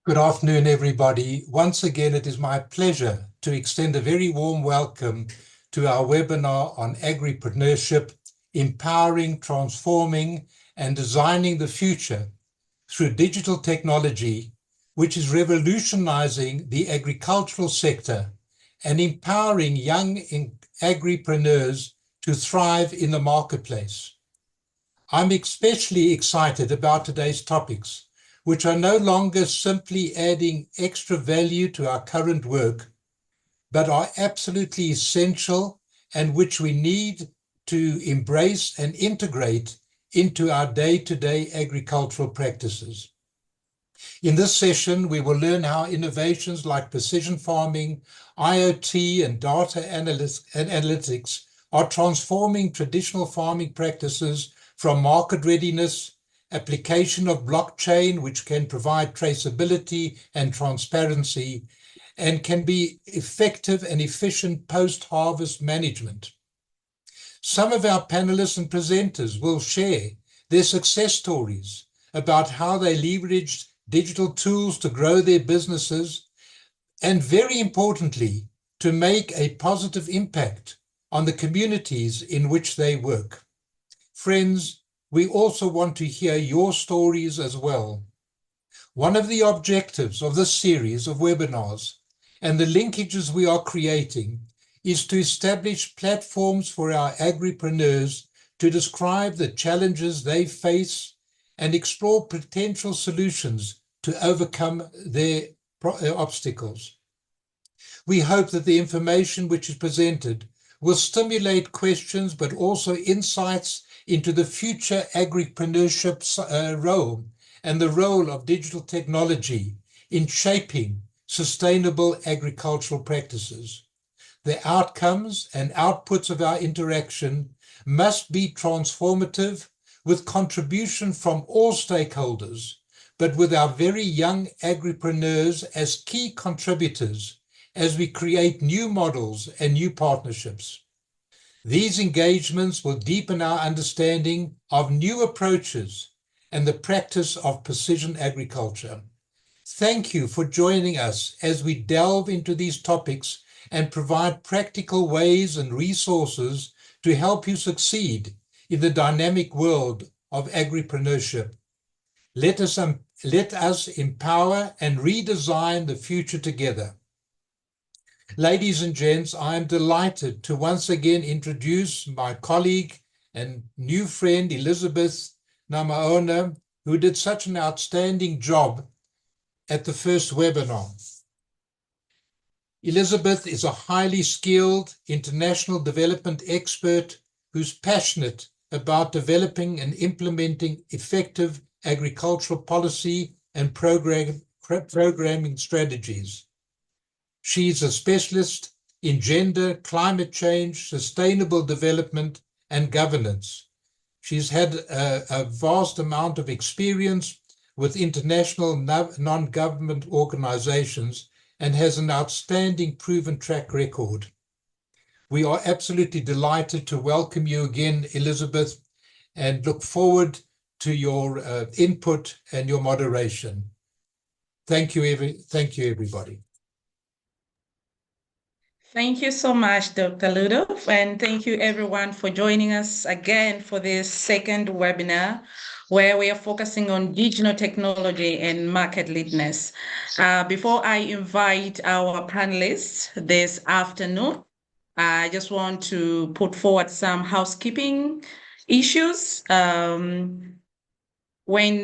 Good afternoon, everybody. Once again, it is my pleasure to extend a very warm welcome to our webinar on agripreneurship, empowering, transforming, and designing the future through digital technology, which is revolutionizing the agricultural sector and empowering young agripreneurs to thrive in the marketplace. I'm especially excited about today's topics, which are no longer simply adding extra value to our current work, but are absolutely essential and which we need to embrace and integrate into our day-to-day agricultural practices. In this session, we will learn how innovations like precision farming, IoT, and data analytics are transforming traditional farming practices from market readiness, application of blockchain, which can provide traceability and transparency, and can be effective and efficient post-harvest management. Some of our panelists and presenters will share their success stories about how they leveraged digital tools to grow their businesses, and very importantly, to make a positive impact on the communities in which they work. Friends, we also want to hear your stories as well. One of the objectives of this series of webinars and the linkages we are creating is to establish platforms for our agripreneurs to describe the challenges they face and explore potential solutions to overcome their obstacles. We hope that the information which is presented will stimulate questions, but also insights into the future agripreneurship's role and the role of digital technology in shaping sustainable agricultural practices. The outcomes and outputs of our interaction must be transformative with contribution from all stakeholders, but with our very young agripreneurs as key contributors as we create new models and new partnerships. These engagements will deepen our understanding of new approaches and the practice of precision agriculture. Thank you for joining us as we delve into these topics and provide practical ways and resources to help you succeed in the dynamic world of agripreneurship. Let us empower and redesign the future together. Ladies and gents, I am delighted to once again introduce my colleague and new friend, Elizabeth Namaona, who did such an outstanding job at the first webinar. Elizabeth is a highly skilled international development expert who's passionate about developing and implementing effective agricultural policy and programming strategies. She's a specialist in gender, climate change, sustainable development, and governance. She's had a vast amount of experience with international non-government organizations and has an outstanding proven track record. We are absolutely delighted to welcome you again, Elizabeth, and look forward to your input and your moderation. Thank you, everybody. Thank you so much, Dr. Ludo, and thank you everyone for joining us again for this second webinar where we are focusing on digital technology and market readiness. Before I invite our panelists this afternoon, I just want to put forward some housekeeping issues. When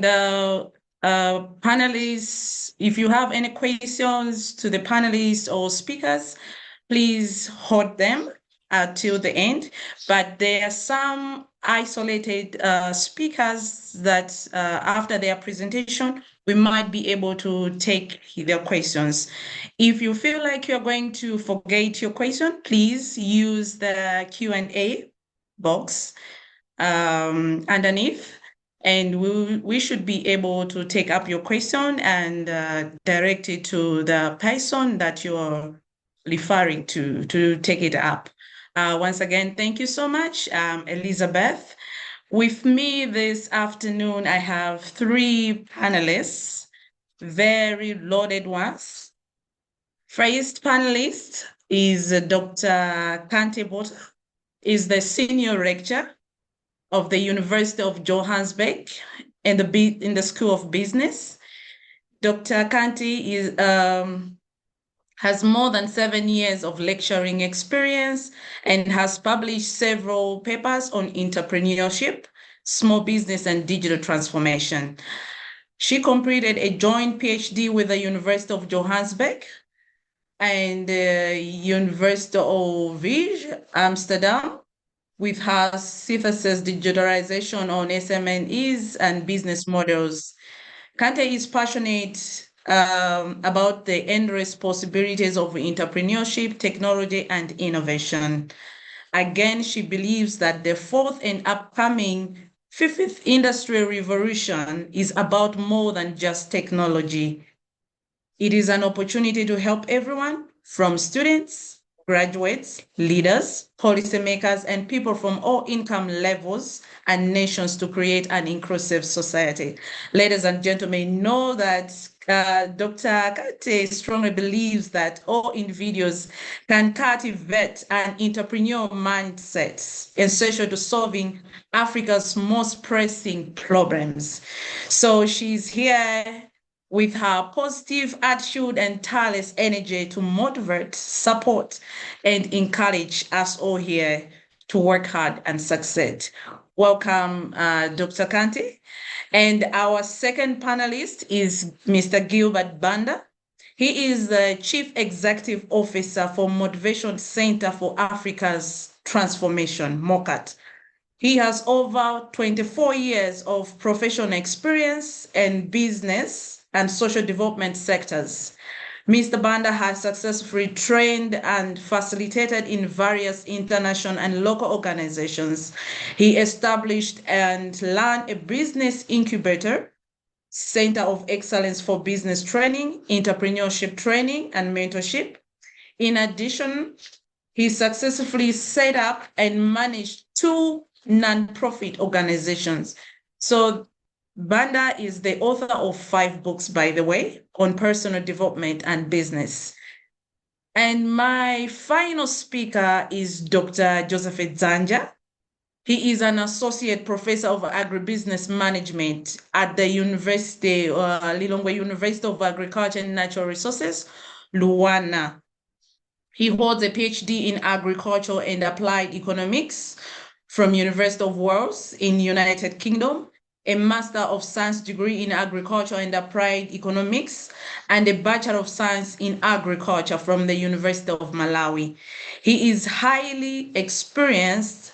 the panelists, if you have any questions to the panelists or speakers, please hold them till the end. But there are some isolated speakers that after their presentation, we might be able to take their questions. If you feel like you're going to forget your question, please use the Q&A box underneath, and we should be able to take up your question and direct it to the person that you're referring to take it up. Once again, thank you so much, Elizabeth. With me this afternoon, I have three panelists very loaded ones. First panelist is Dr. Kante Bota, is the senior lecturer of the University of Johannesburg in the School of Business. Dr. Kante has more than 7 years of lecturing experience and has published several papers on entrepreneurship, small business, and digital transformation. She completed a joint PhD with the University of Johannesburg and the University of Amsterdam, with her synthesis digitalization on SMEs and business models. Kante is passionate about the endless possibilities of entrepreneurship, technology, and innovation. Again, she believes that the fourth and upcoming fifth industrial revolution is about more than just technology. It is an opportunity to help everyone, from students, graduates, leaders, policymakers, and people from all income levels and nations to create an inclusive society. Ladies and gentlemen, know that Dr. Kante strongly believes that all individuals can cultivate an entrepreneurial mindset essential to solving Africa's most pressing problems. So she's here with her positive attitude and tireless energy to motivate, support, and encourage us all here to work hard and succeed. Welcome, Dr. Kante. And our second panelist is Mr. Gilbert Banda. He is the Chief Executive Officer for Motivation Center for Africa's Transformation, MOCAT. He has over 24 years of professional experience in business and social development sectors. Mr. Banda has successfully trained and facilitated in various international and local organizations. He established and ran a business incubator, Center of Excellence for Business Training, Entrepreneurship Training, and Mentorship. In addition, he successfully set up and managed 2 nonprofit organizations. So Banda is the author of 5 books, by the way, on personal development and business. And my final speaker is Dr. Joseph Dzanja. He is an associate professor of agribusiness management at the Lilongwe University of Agriculture and Natural Resources, Luana. He holds a PhD in agriculture and applied economics from University of Wales in United Kingdom, a Master of Science degree in agriculture and applied economics, and a Bachelor of Science in agriculture from the University of Malawi. He is highly experienced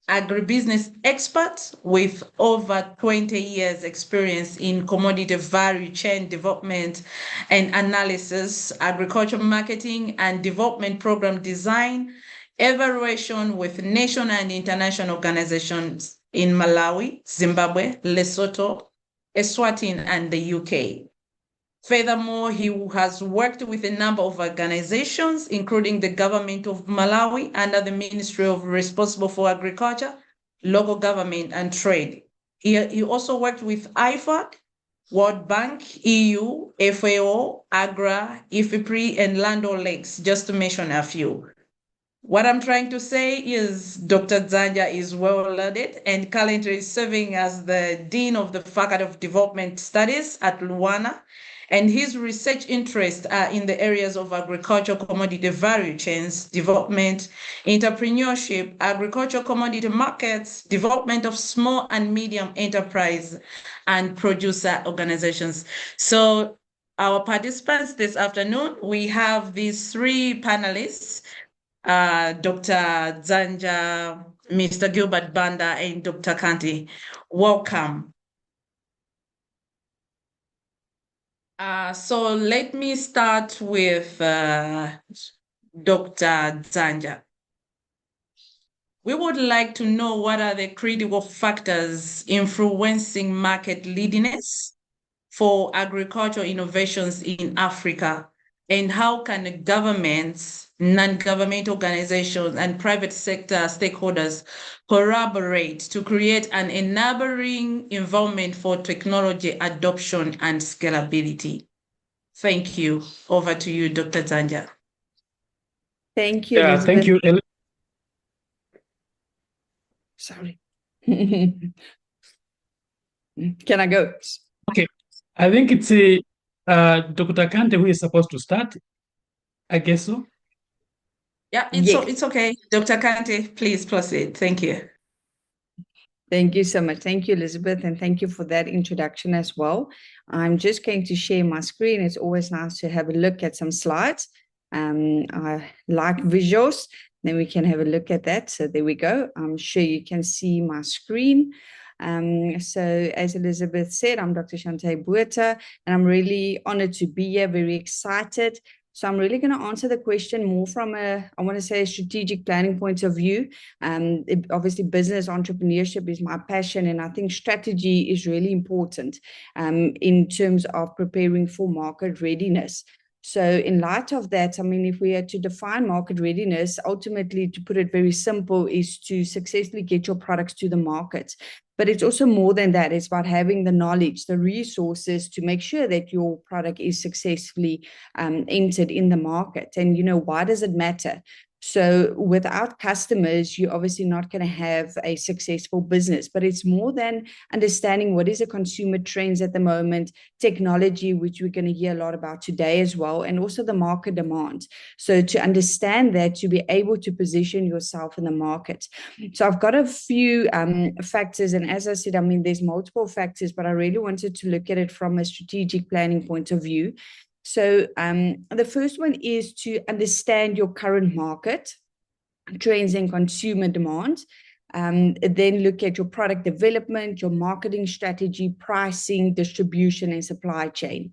agribusiness expert with over 20 years experience in commodity value chain development and analysis, agriculture marketing and development program design, evaluation with national and international organizations in Malawi, Zimbabwe, Lesotho, Eswatini, and the UK. Furthermore, he has worked with a number of organizations, including the government of Malawi under the Ministry of Responsible for Agriculture, Local Government, and Trade. He also worked with IFAD, World Bank, EU, FAO, AGRA, IFPRI, and Land O'Lakes, just to mention a few. What I'm trying to say is Dr. Dzanja is well-learned and currently serving as the Dean of the Faculty of Development Studies at Luana, and his research interests are in the areas of agriculture commodity value chains, development, entrepreneurship, agriculture commodity markets, development of small and medium enterprise, and producer organizations. So our participants this afternoon, we have these 3 panelists, Dr. Dzanja, Mr. Gilbert Banda, and Dr. Kante. Welcome. So let me start with Dr. Dzanja. We would like to know what are the critical factors influencing market readiness for agricultural innovations in Africa, and how can governments, non-government organizations, and private sector stakeholders collaborate to create an enabling environment for technology adoption and scalability? Thank you. Over to you, Dr. Zanja. Thank you, Yeah, Elizabeth. thank you. Sorry. Can I go? Okay, I think it's Dr. Kante who is supposed to start. I guess so. Yeah, Yes. it's okay. Dr. Kante, please proceed. Thank you. Thank you so much. Thank you, Elizabeth, and thank you for that introduction as well. I'm just going to share my screen. It's always nice to have a look at some slides. I like visuals. Then we can have a look at that. So there we go. I'm sure you can see my screen. So as Elizabeth said, I'm Dr. Shante Buerta, and I'm really honored to be here, very excited. So I'm really going to answer the question more from I want to say, a strategic planning point of view. Obviously, business entrepreneurship is my passion, and I think strategy is really important in terms of preparing for market readiness. So in light of that, I mean, if we had to define market readiness, ultimately, to put it very simple, is to successfully get your products to the market. But it's also more than that. It's about having the knowledge, the resources to make sure that your product is successfully entered in the market. And, why does it matter? So without customers, you're obviously not going to have a successful business, but it's more than understanding what is the consumer trends at the moment, technology, which we're going to hear a lot about today as well, and also the market demand. So to understand that, to be able to position yourself in the market. So I've got a few factors, and as I said, I mean, there's multiple factors, but I really wanted to look at it from a strategic planning point of view. So the first one is to understand your current market, trends and consumer demand. Then look at your product development, your marketing strategy, pricing, distribution, and supply chain.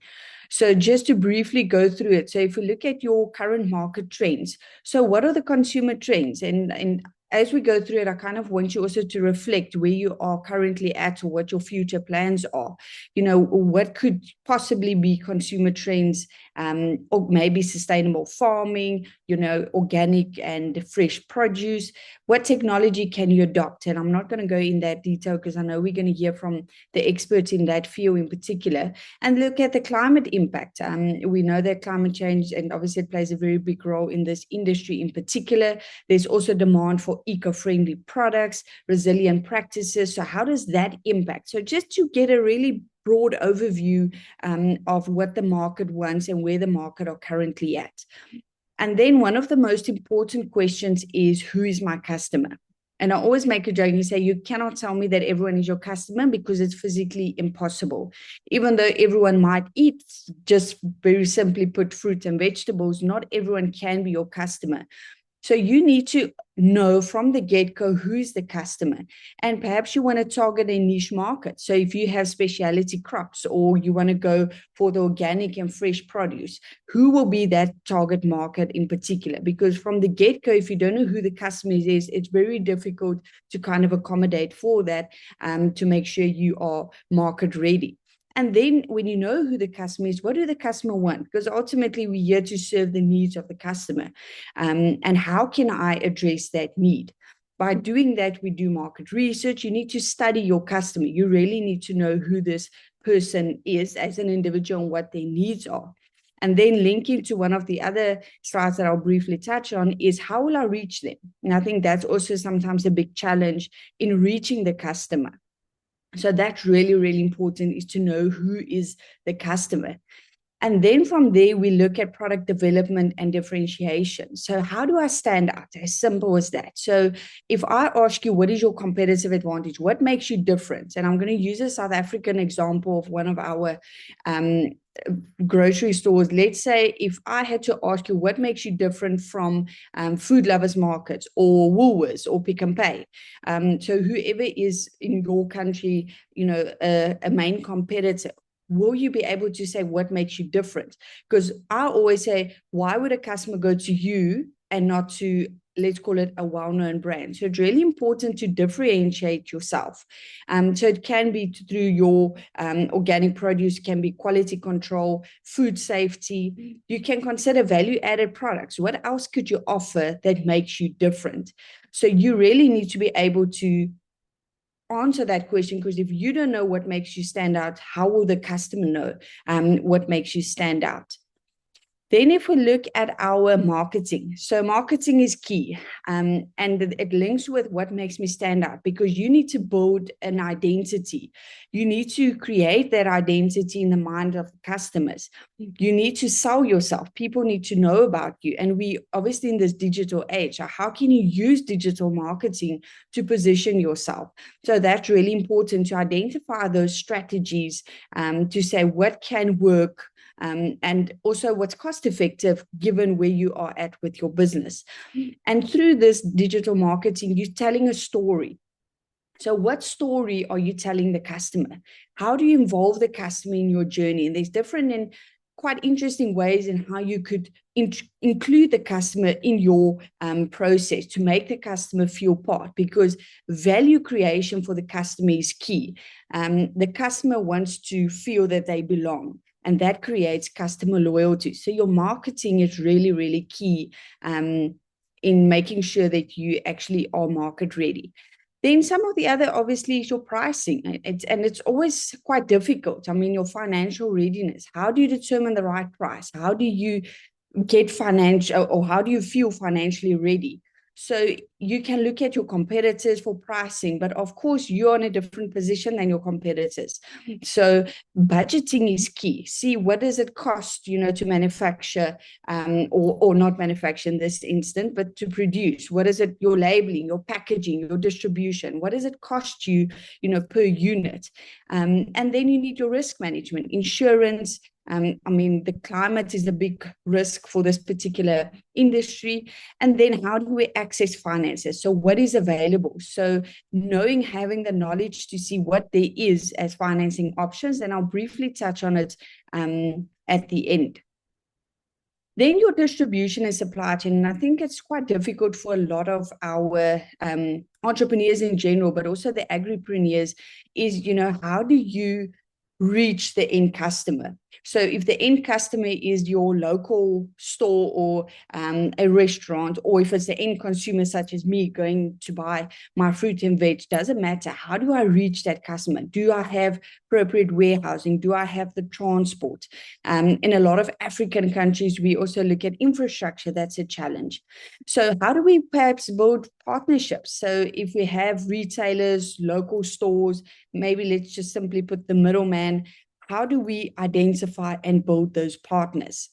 So just to briefly go through it. So if you look at your current market trends, so what are the consumer trends? And as we go through it, I kind of want you also to reflect where you are currently at, or what your future plans are. What could possibly be consumer trends, or maybe sustainable farming, organic and fresh produce. What technology can you adopt? And I'm not going to go in that detail because I know we're going to hear from the experts in that field in particular. And look at the climate impact. We know that climate change, and obviously it plays a very big role in this industry in particular. There's also demand for eco-friendly products, resilient practices. So how does that impact? So just to get a really broad overview of what the market wants and where the market are currently at. And then one of the most important questions is, who is my customer? And I always make a joke and say, you cannot tell me that everyone is your customer, because it's physically impossible. Even though everyone might eat, just very simply put, fruit and vegetables, not everyone can be your customer. So you need to know from the get-go who is the customer. And perhaps you want to target a niche market. So if you have specialty crops, or you want to go for the organic and fresh produce, who will be that target market in particular? Because from the get-go, if you don't know who the customer is, it's very difficult to kind of accommodate for that, to make sure you are market ready. And then when you know who the customer is, what do the customer want? Because ultimately we're here to serve the needs of the customer. And how can I address that need? By doing that, we do market research. You need to study your customer. You really need to know who this person is as an individual and what their needs are. And then linking to one of the other slides that I'll briefly touch on is, how will I reach them? And I think that's also sometimes a big challenge in reaching the customer. So that's really, really important, is to know who is the customer. And then from there, we look at product development and differentiation. So how do I stand out? As simple as that. So if I ask you, what is your competitive advantage? What makes you different? And I'm going to use a South African example of one of our grocery stores. Let's say if I had to ask you, what makes you different from Food Lovers Markets or Woolworths or Pick n Pay? So whoever is in your country, a main competitor, will you be able to say what makes you different? Because I always say, why would a customer go to you and not to, let's call it, a well-known brand? So it's really important to differentiate yourself. So it can be through your organic produce, can be quality control, food safety. You can consider value-added products. What else could you offer that makes you different? So you really need to be able to answer that question, because if you don't know what makes you stand out, how will the customer know what makes you stand out? Then if we look at our marketing, so marketing is key, and it links with what makes me stand out, because you need to build an identity. You need to create that identity in the mind of customers. You need to sell yourself. People need to know about you. And we obviously in this digital age, how can you use digital marketing to position yourself? So that's really important, to identify those strategies, to say what can work, and also what's cost effective given where you are at with your business. And through this digital marketing, you're telling a story. So what story are you telling the customer? How do you involve the customer in your journey? And there's different and quite interesting ways in how you could include the customer in your process to make the customer feel part, because value creation for the customer is key. The customer wants to feel that they belong, and that creates customer loyalty. So your marketing is really, really key in making sure that you actually are market ready. Then some of the other, obviously, is your pricing. It's always quite difficult. I mean, your financial readiness. How do you determine the right price? How do you get financial, or how do you feel financially ready? So you can look at your competitors for pricing, but of course you're in a different position than your competitors. So budgeting is key. See, what does it cost, to manufacture, or not manufacture in this instant, but to produce? What is it, your labeling, your packaging, your distribution? What does it cost you, per unit? And then you need your risk management, insurance. I mean, the climate is a big risk for this particular industry. And then how do we access finances? So what is available? So having the knowledge to see what there is as financing options, and I'll briefly touch on it at the end. Then your distribution and supply chain, and I think it's quite difficult for a lot of our entrepreneurs in general, but also the agripreneurs, is, how do you reach the end customer? So if the end customer is your local store or a restaurant, or if it's the end consumer such as me going to buy my fruit and veg, doesn't matter. How do I reach that customer? Do I have appropriate warehousing? Do I have the transport? In a lot of African countries, we also look at infrastructure. That's a challenge. So how do we perhaps build partnerships? So if we have retailers, local stores, maybe let's just simply put the middleman. How do we identify and build those partners?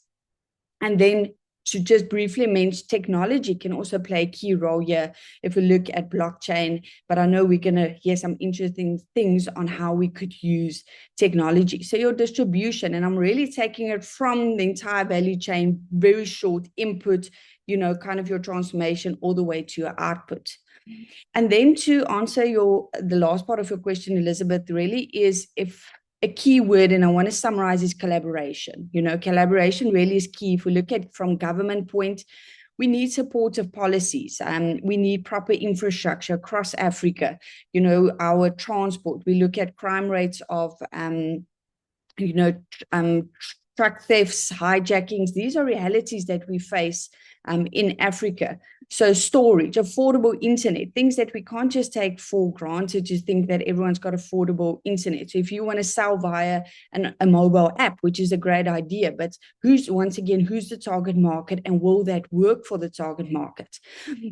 And then to just briefly mention, technology can also play a key role here if we look at blockchain. But I know we're going to hear some interesting things on how we could use technology. So your distribution, and I'm really taking it from the entire value chain, very short input, kind of your transformation all the way to your output. And then to answer the last part of your question, Elizabeth, really is a key word, and I want to summarize, is collaboration. Collaboration really is key. If we look at from government point, we need supportive policies. We need proper infrastructure across Africa. Our transport. We look at crime rates of, truck thefts, hijackings. These are realities that we face in Africa. So storage, affordable internet, things that we can't just take for granted to think that everyone's got affordable internet. So if you want to sell via a mobile app, which is a great idea, but who's the target market, and will that work for the target market?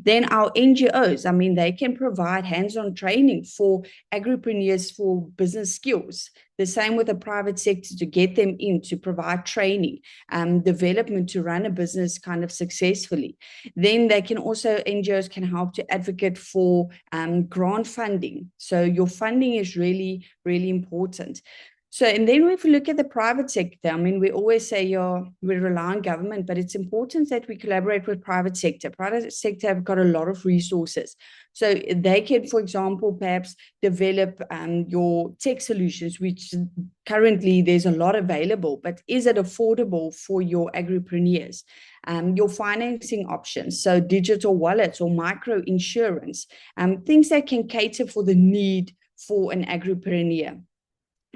Then our NGOs, they can provide hands-on training for agripreneurs for business skills. The same with the private sector, to get them in, to provide training, development to run a business kind of successfully. Then NGOs can help to advocate for grant funding. So your funding is really, really important. So, and then if we look at the private sector, we always say we rely on government, but it's important that we collaborate with private sector. Private sector have got a lot of resources. So they can, for example, perhaps develop your tech solutions, which currently there's a lot available, but is it affordable for your agripreneurs? Your financing options, so digital wallets or micro insurance, things that can cater for the need for an agripreneur.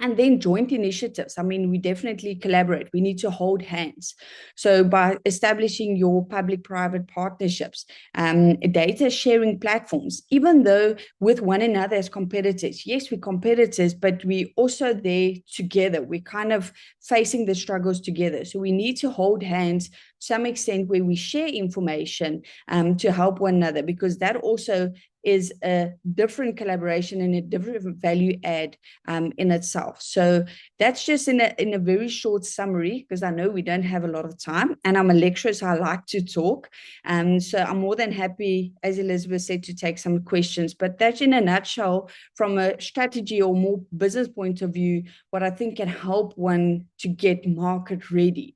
And then joint initiatives. I mean, we definitely collaborate. We need to hold hands. So by establishing your public-private partnerships, data sharing platforms, even though with one another as competitors, yes, we're competitors, but we also there together. We're kind of facing the struggles together. So we need to hold hands to some extent where we share information to help one another, because that also is a different collaboration and a different value add in itself. So that's just in a very short summary, because I know we don't have a lot of time, and I'm a lecturer, so I like to talk. So I'm more than happy, as Elizabeth said, to take some questions. But that's in a nutshell, from a strategy or more business point of view, what I think can help one to get market ready.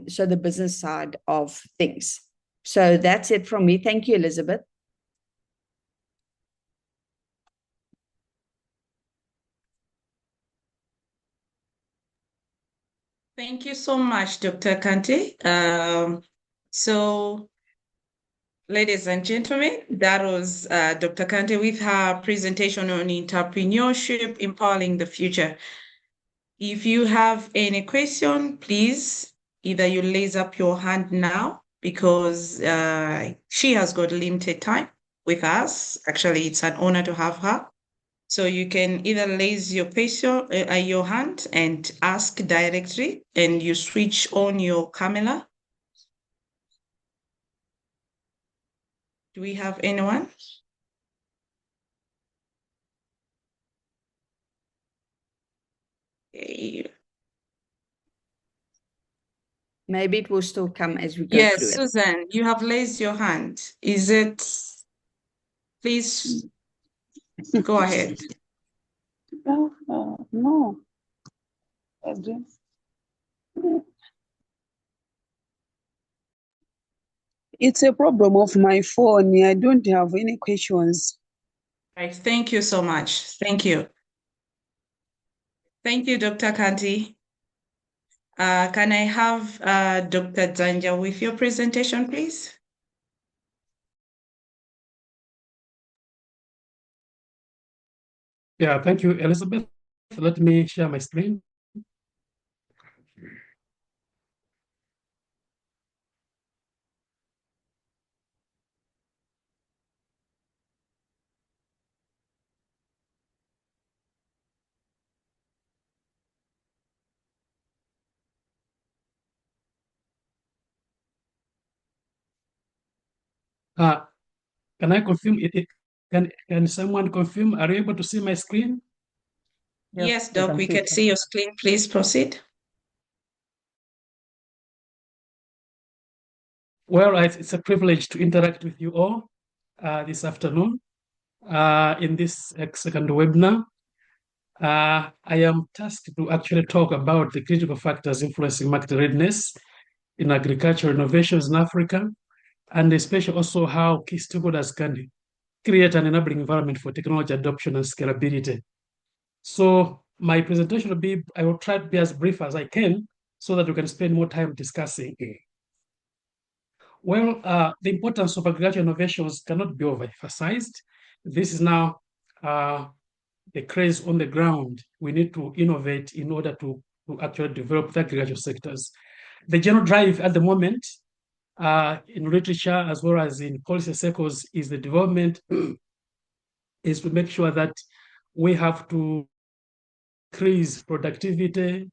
So the business side of things. So that's it from me. Thank you, Elizabeth. Thank you so much, Dr. Kante. So, ladies and gentlemen, that was Dr. Kante with her presentation on entrepreneurship, empowering the future. If you have any question, please, either you raise up your hand now, because she has got limited time with us. Actually, it's an honor to have her. So you can either raise your question, your hand, and ask directly, and you switch on your camera. Do we have anyone? Okay. Maybe it will still come as we go through Yes, it. Susan, you have raised your hand. Is it? Please go ahead. No. It's a problem of my phone. I don't have any questions. Right. Thank you so much. Thank you. Thank you, Dr. Kanti. Can I have Dr. Zanja with your presentation, please? Yeah, thank you, Elizabeth. Let me share my screen. Can I confirm it? Can someone confirm? Are you able to see my screen? Yes, Doc, we can see your screen. Please proceed. Well, it's a privilege to interact with you all this afternoon in this second webinar. I am tasked to actually talk about the critical factors influencing market readiness in agricultural innovations in Africa, and especially also how key stakeholders can create an enabling environment for technology adoption and scalability. So my presentation will be, I will try to be as brief as I can so that we can spend more time discussing. Well, the importance of agricultural innovations cannot be overemphasized. This is now the craze on the ground. We need to innovate in order to actually develop the agricultural sectors. The general drive at the moment in literature as well as in policy circles is the development is to make sure that we have to increase productivity,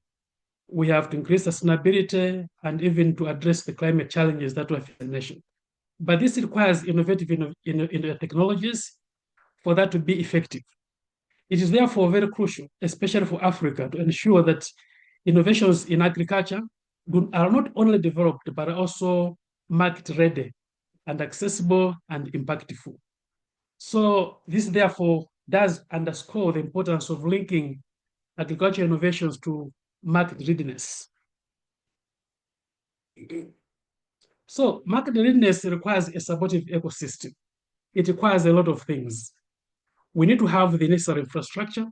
we have to increase sustainability, and even to address the climate challenges that we have in the nation. But this requires innovative technologies for that to be effective. It is therefore very crucial, especially for Africa, to ensure that innovations in agriculture are not only developed, but also market ready and accessible and impactful. So this therefore does underscore the importance of linking agricultural innovations to market readiness. So market readiness requires a supportive ecosystem. It requires a lot of things. We need to have the necessary infrastructure.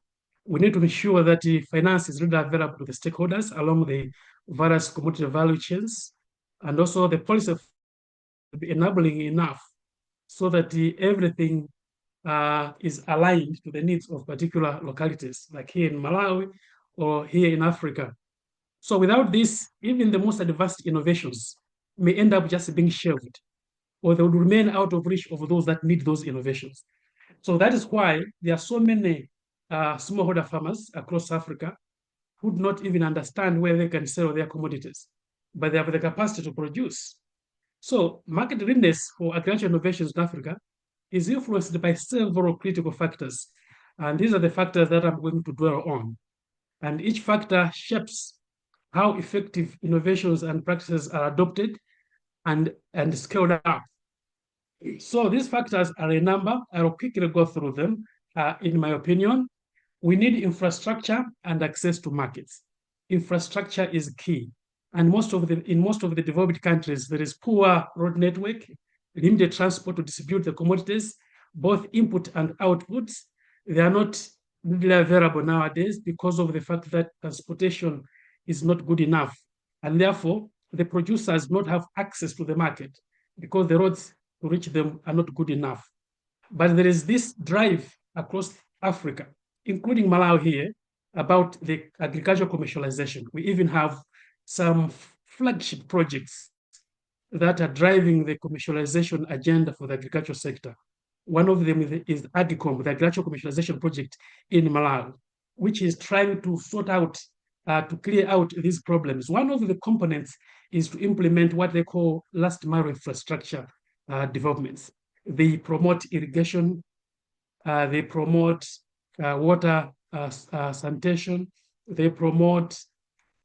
We need to ensure that the finance is readily available to the stakeholders along the various commodity value chains, and also the policy to be enabling enough so that everything is aligned to the needs of particular localities. Like here in Malawi, or here in Africa. So without this, even the most advanced innovations may end up just being shelved, or they would remain out of reach of those that need those innovations. So that is why there are so many smallholder farmers across Africa who do not even understand where they can sell their commodities, but they have the capacity to produce. So market readiness for agricultural innovations in Africa is influenced by several critical factors. And these are the factors that I'm going to dwell on. And each factor shapes how effective innovations and practices are adopted and scaled up. So these factors are a number. I'll quickly go through them. In my opinion, we need infrastructure and access to markets. Infrastructure is key. And in most of the developed countries, there is poor road network, limited transport to distribute the commodities, both input and outputs. They are not readily available nowadays because of the fact that transportation is not good enough. And therefore, the producers do not have access to the market because the roads to reach them are not good enough. But there is this drive across Africa, including Malawi here, about the agricultural commercialization. We even have some flagship projects that are driving the commercialization agenda for the agricultural sector. One of them is AGRICOM, the Agricultural Commercialization Project in Malawi, which is trying to sort out, to clear out these problems. One of the components is to implement what they call last mile infrastructure developments. They promote irrigation, they promote water sanitation, they promote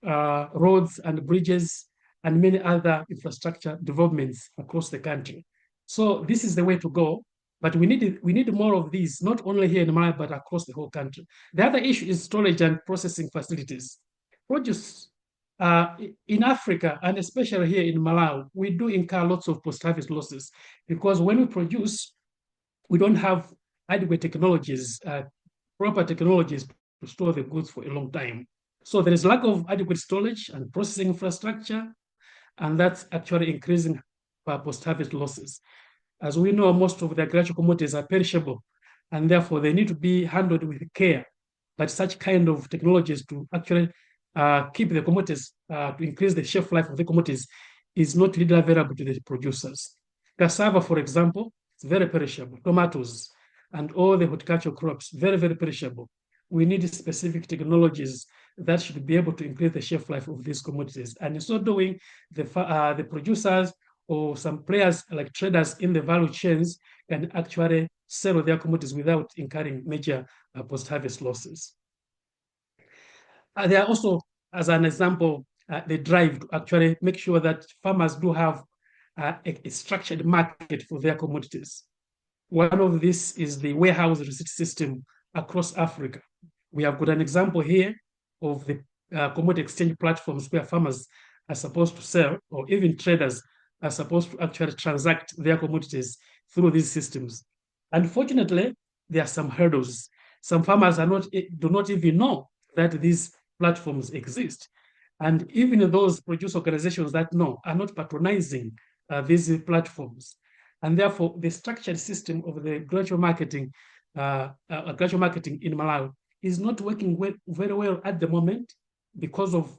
roads and bridges and many other infrastructure developments across the country. So this is the way to go, but we need more of these, not only here in Malawi, but across the whole country. The other issue is storage and processing facilities. Produce in Africa, and especially here in Malawi, we do incur lots of post-harvest losses because when we produce, we don't have adequate technologies, proper technologies to store the goods for a long time. So there is lack of adequate storage and processing infrastructure, and that's actually increasing post-harvest losses. As we know, most of the agricultural commodities are perishable, and therefore they need to be handled with care. But such kind of technologies to actually keep the commodities, to increase the shelf life of the commodities, is not really available to the producers. Cassava, for example, it's very perishable. Tomatoes and all the horticultural crops, very, very perishable. We need specific technologies that should be able to increase the shelf life of these commodities. And in so doing, the producers or some players like traders in the value chains can actually sell their commodities without incurring major post-harvest losses. There are also, as an example, the drive to actually make sure that farmers do have a structured market for their commodities. One of this is the warehouse receipt system across Africa. We have got an example here of the commodity exchange platforms where farmers are supposed to sell, or even traders are supposed to actually transact their commodities through these systems. Unfortunately, there are some hurdles. Some farmers do not even know that these platforms exist. And even those producer organizations that know are not patronizing these platforms. And therefore, the structured system of the agricultural marketing in Malawi is not working very well at the moment because of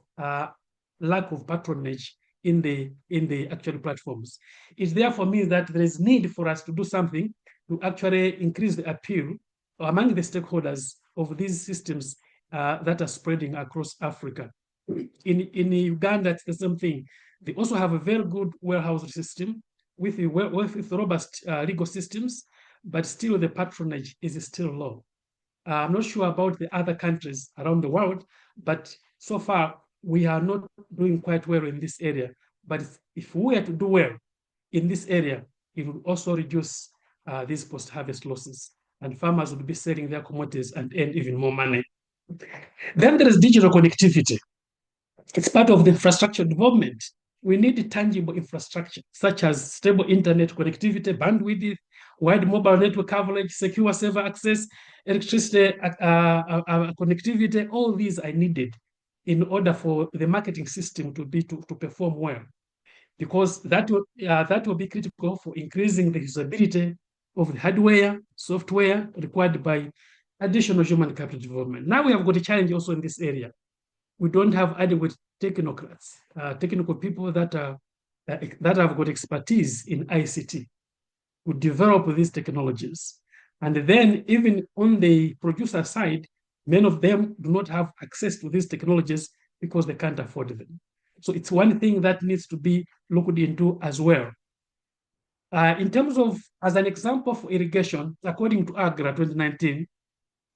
lack of patronage in the actual platforms. It therefore means that there is need for us to do something to actually increase the appeal among the stakeholders of these systems that are spreading across Africa. In Uganda, it's the same thing. They also have a very good warehouse system with robust legal systems, but still the patronage is still low. I'm not sure about the other countries around the world, but so far we are not doing quite well in this area. But if we were to do well in this area, it would also reduce these post-harvest losses, and farmers would be selling their commodities and earn even more money. Then there is digital connectivity. It's part of the infrastructure development. We need tangible infrastructure, such as stable internet connectivity, bandwidth, wide mobile network coverage, secure server access, electricity connectivity. All these are needed in order for the marketing system to perform well, because that will be critical for increasing the usability of the hardware, software required by additional human capital development. Now we have got a challenge also in this area. we don't have adequate technocrats, technical people that have got expertise in ICT to develop these technologies. And then even on the producer side, many of them do not have access to these technologies because they can't afford them. So it's one thing that needs to be looked into as well. In terms of, as an example for irrigation, according to AGRA 2019,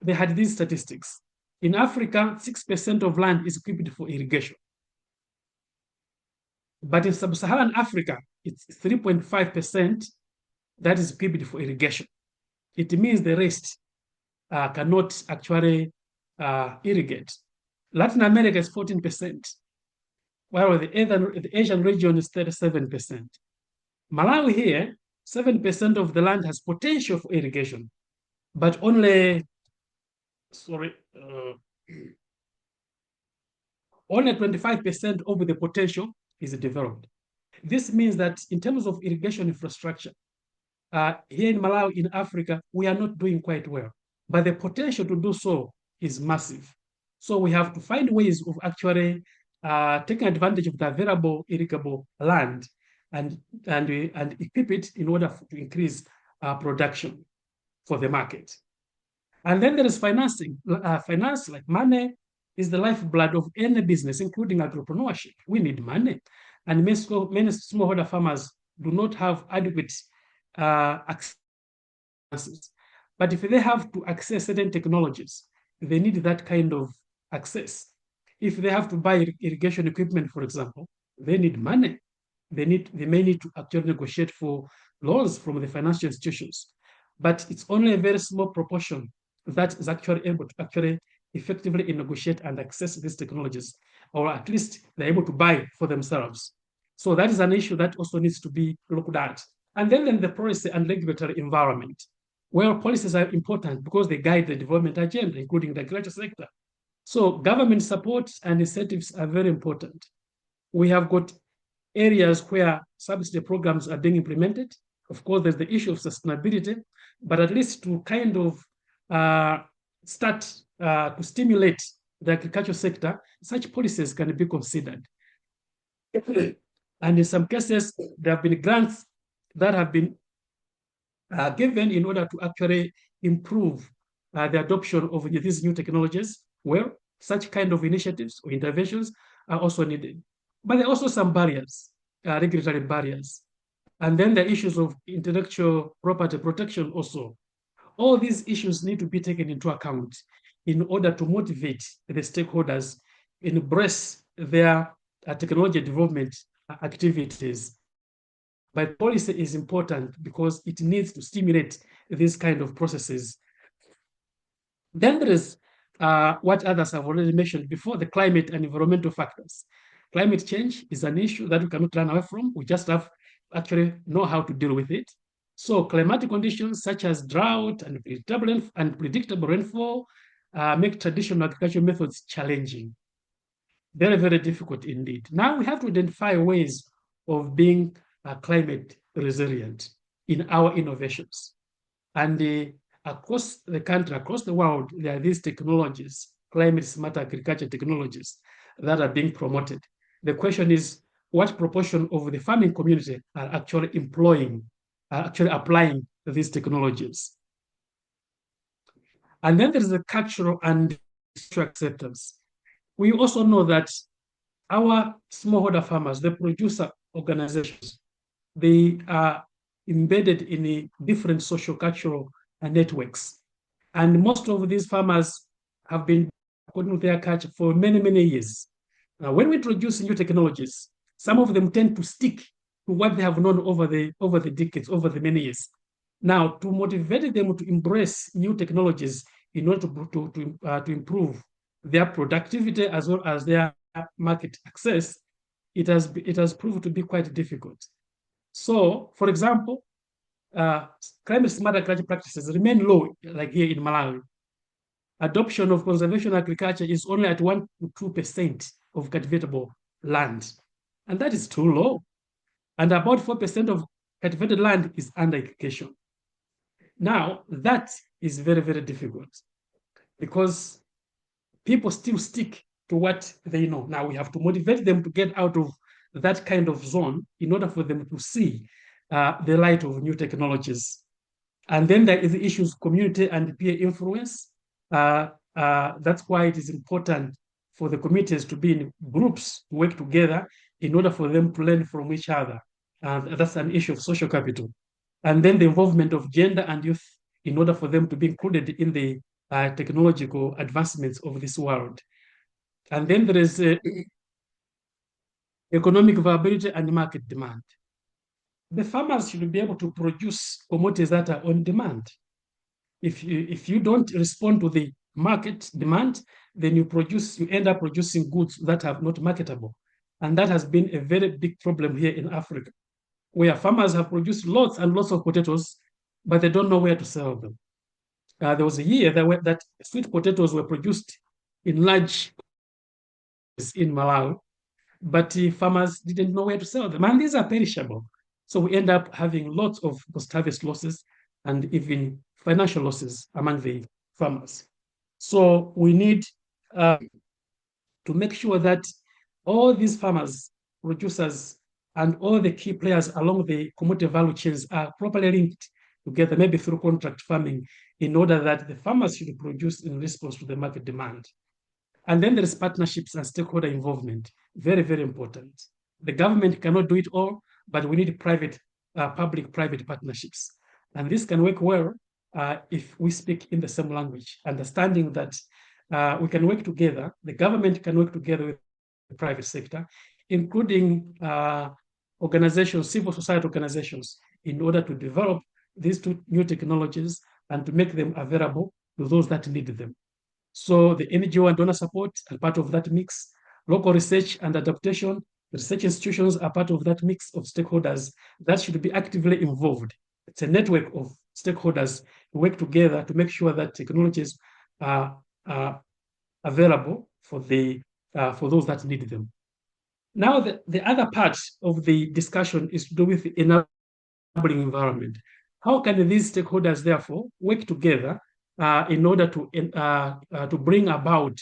they had these statistics. In Africa, 6% of land is equipped for irrigation. But in sub-Saharan Africa, it's 3.5% that is equipped for irrigation. It means the rest cannot actually irrigate. Latin America is 14%, while the Asian region is 37%. Malawi here, 7% of the land has potential for irrigation, but only 25% of the potential is developed. This means that in terms of irrigation infrastructure, here in Malawi, in Africa, we are not doing quite well, but the potential to do so is massive. So we have to find ways of actually taking advantage of the available irrigable land and equip it in order to increase production for the market. And then there is financing. Finance, like money, is the lifeblood of any business, including entrepreneurship. We need money. And many smallholder farmers do not have adequate access. But if they have to access certain technologies, they need that kind of access. If they have to buy irrigation equipment, for example, they need money. They may need to actually negotiate for loans from the financial institutions. But it's only a very small proportion that is actually able to actually effectively negotiate and access these technologies, or at least they're able to buy for themselves. So that is an issue that also needs to be looked at. And then the policy and regulatory environment. Well, policies are important because they guide the development agenda, including the agriculture sector. So government support and incentives are very important. We have got areas where subsidy programs are being implemented. Of course, there's the issue of sustainability, but at least to kind of start to stimulate the agriculture sector, such policies can be considered. And in some cases, there have been grants that have been given in order to actually improve the adoption of these new technologies. Well, such kind of initiatives or interventions are also needed. But there are also some barriers, regulatory barriers. And then the issues of intellectual property protection also. All these issues need to be taken into account in order to motivate the stakeholders embrace their technology development activities. But policy is important because it needs to stimulate these kind of processes. Then there is what others have already mentioned before, the climate and environmental factors. Climate change is an issue that we cannot run away from. We just have to actually know how to deal with it. So climatic conditions such as drought and predictable rainfall make traditional agricultural methods challenging. Very, very difficult indeed. Now we have to identify ways of being climate resilient in our innovations. And across the country, across the world, there are these technologies, climate smart agriculture technologies that are being promoted. The question is, what proportion of the farming community are actually applying these technologies? And then there is the cultural and social acceptance. We also know that our smallholder farmers, the producer organizations, they are embedded in different social cultural networks. And most of these farmers have been according to their culture for many, many years. Now, when we introduce new technologies, some of them tend to stick to what they have known over the decades, over the many years. Now, to motivate them to embrace new technologies in order to improve their productivity as well as their market access, it has proved to be quite difficult. So, for example, climate smart agriculture practices remain low, like here in Malawi. Adoption of conservation agriculture is only at 1 to 2% of cultivatable land, and that is too low. And about 4% of cultivated land is under irrigation. Now, that is very, very difficult because people still stick to what they know. Now we have to motivate them to get out of that kind of zone in order for them to see the light of new technologies. And then there is the issues of community and peer influence. That's why it is important for the communities to be in groups, to work together in order for them to learn from each other. That's an issue of social capital. And then the involvement of gender and youth in order for them to be included in the technological advancements of this world. And then there is economic viability and market demand. The farmers should be able to produce commodities that are on demand. If you don't respond to the market demand, then you end up producing goods that are not marketable. And that has been a very big problem here in Africa, where farmers have produced lots and lots of potatoes, but they don't know where to sell them. There was a year that sweet potatoes were produced in large in Malawi, but farmers didn't know where to sell them. And these are perishable. So we end up having lots of post-harvest losses and even financial losses among the farmers. So we need to make sure that all these farmers, producers, and all the key players along the commodity value chains are properly linked together, maybe through contract farming, in order that the farmers should produce in response to the market demand. And then there is partnerships and stakeholder involvement, very, very important. The government cannot do it all, but we need public-private partnerships. And this can work well if we speak in the same language, understanding that we can work together, the government can work together with the private sector, including organizations, civil society organizations, in order to develop these two new technologies and to make them available to those that need them. So the NGO and donor support are part of that mix. Local research and adaptation, research institutions are part of that mix of stakeholders that should be actively involved. It's a network of stakeholders who work together to make sure that technologies are available for those that need them. Now, the other part of the discussion is to do with the enabling environment. How can these stakeholders, therefore, work together in order to bring about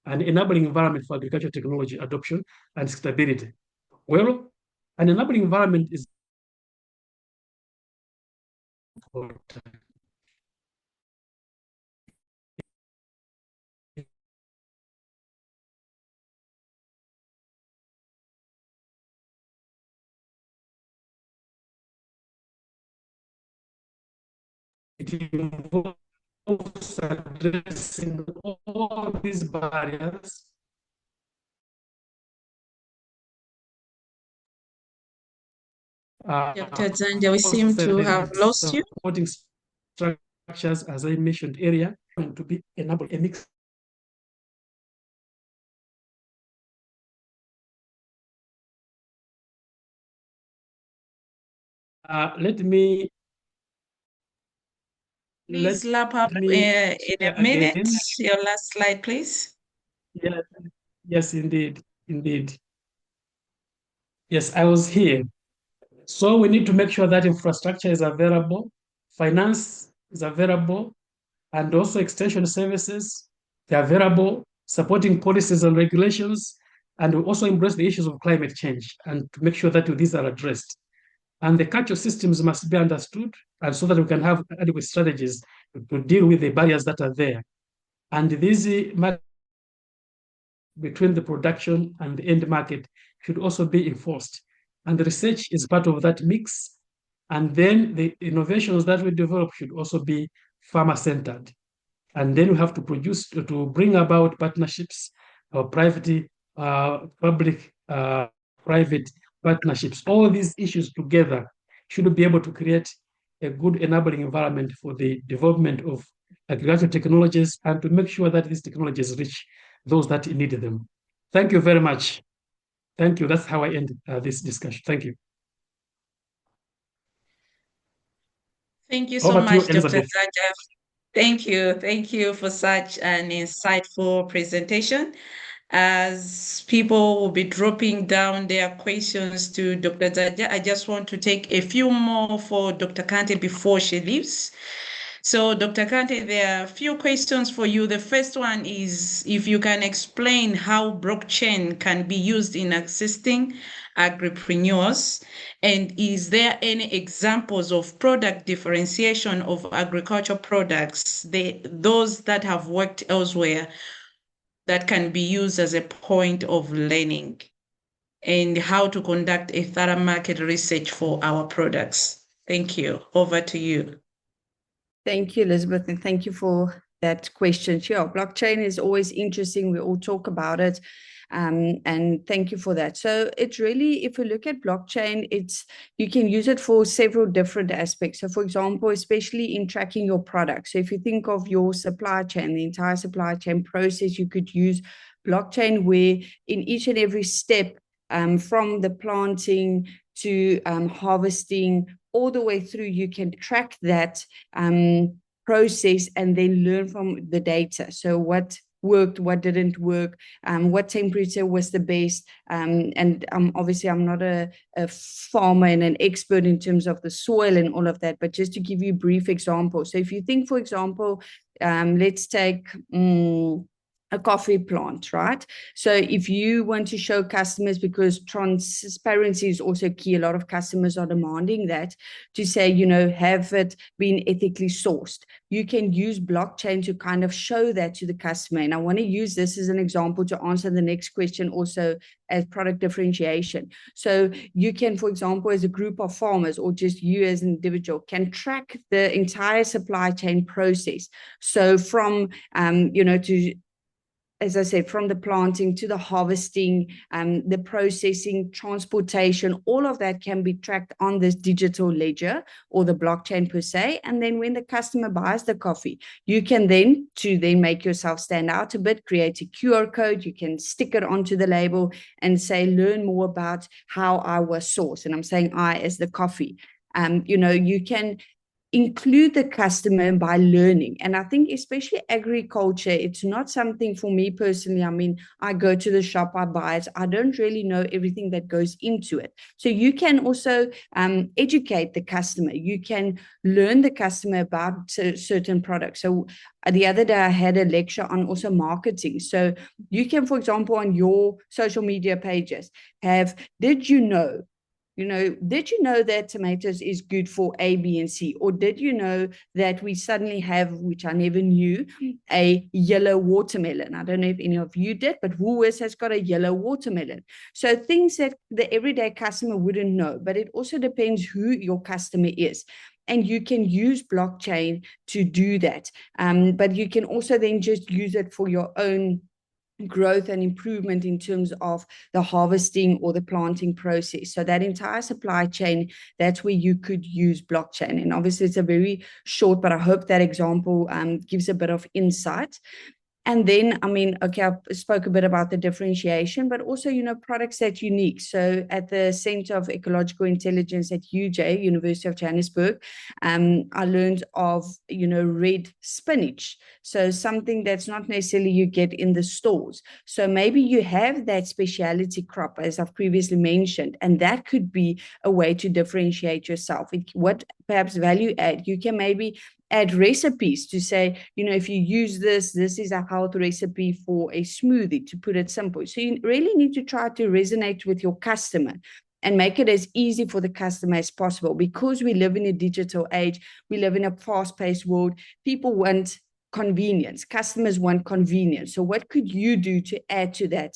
an enabling environment for agricultural technology adoption and stability? Well, an enabling environment is important. It involves addressing all these barriers Dr. Zanja, we seem to have lost you. Supporting structures, as I mentioned earlier, and to be enabled a mix. Let me. Please lap up in a minute. Again. Your last slide, please. Yeah. Yes, indeed. Yes, I was here. So we need to make sure that infrastructure is available, finance is available, and also extension services, they're available, supporting policies and regulations, and we also embrace the issues of climate change and to make sure that these are addressed. And the cultural systems must be understood, and so that we can have adequate strategies to deal with the barriers that are there. And these between the production and the end market should also be enforced. And the research is part of that mix. And then the innovations that we develop should also be farmer-centered. And then we have to bring about partnerships or public-private partnerships. All these issues together should be able to create a good enabling environment for the development of agricultural technologies and to make sure that these technologies reach those that need them. Thank you very much. Thank you. That's how I end this discussion. Thank you. Thank you so much, Dr. Zanja. Thank you. Thank you for such an insightful presentation. As people will be dropping down their questions to Dr. Zanja, I just want to take a few more for Dr. Kante before she leaves. So, Dr. Kante, there are a few questions for you. The first one is if you can explain how blockchain can be used in assisting agripreneurs, and is there any examples of product differentiation of agricultural products, those that have worked elsewhere, that can be used as a point of learning, and how to conduct a thorough market research for our products? Thank you. Over to you. Thank you, Elizabeth, and thank you for that question. Sure, blockchain is always interesting. We all talk about it, and thank you for that. So it's really, if we look at blockchain, you can use it for several different aspects. So for example, especially in tracking your products. So if you think of your supply chain, the entire supply chain process, you could use blockchain where in each and every step, from the planting to harvesting, all the way through, you can track that process and then learn from the data. So what worked, what didn't work, what temperature was the best. And obviously, I'm not a farmer and an expert in terms of the soil and all of that, but just to give you a brief example. So if you think, for example, let's take a coffee plant, right? So if you want to show customers, because transparency is also key, a lot of customers are demanding that, to say, have it been ethically sourced. You can use blockchain to kind of show that to the customer. And I want to use this as an example to answer the next question also as product differentiation. So you can, for example, as a group of farmers, or just you as an individual, can track the entire supply chain process. So from, as I said, from the planting to the harvesting, the processing, transportation, all of that can be tracked on this digital ledger or the blockchain per se. And then when the customer buys the coffee, you can then make yourself stand out a bit, create a QR code, you can stick it onto the label and say, learn more about how I was sourced. And I'm saying I as the coffee. You can include the customer by learning. And I think especially agriculture, it's not something for me personally. I mean, I go to the shop, I buy it. I don't really know everything that goes into it. So you can also educate the customer. You can learn the customer about certain products. So the other day I had a lecture on also marketing. So you can, for example, on your social media pages did you know that tomatoes is good for A, B, and C? Or did you know that we suddenly have, which I never knew, a yellow watermelon? I don't know if any of you did, but Woolworths has got a yellow watermelon. So things that the everyday customer wouldn't know, but it also depends who your customer is. And you can use blockchain to do that. But you can also then just use it for your own growth and improvement in terms of the harvesting or the planting process. So that entire supply chain, that's where you could use blockchain. And obviously it's a very short, but I hope that example gives a bit of insight. And then, I spoke a bit about the differentiation, but also, products that are unique. So at the Center of Ecological Intelligence at UJ, University of Johannesburg, I learned of, red spinach. So something that's not necessarily you get in the stores. So maybe you have that specialty crop, as I've previously mentioned, and that could be a way to differentiate yourself. What perhaps value add? You can maybe add recipes to say, if you use this is a health recipe for a smoothie, to put it simple. So you really need to try to resonate with your customer and make it as easy for the customer as possible, because we live in a digital age. We live in a fast-paced world. People want convenience. Customers want convenience. So what could you do to add to that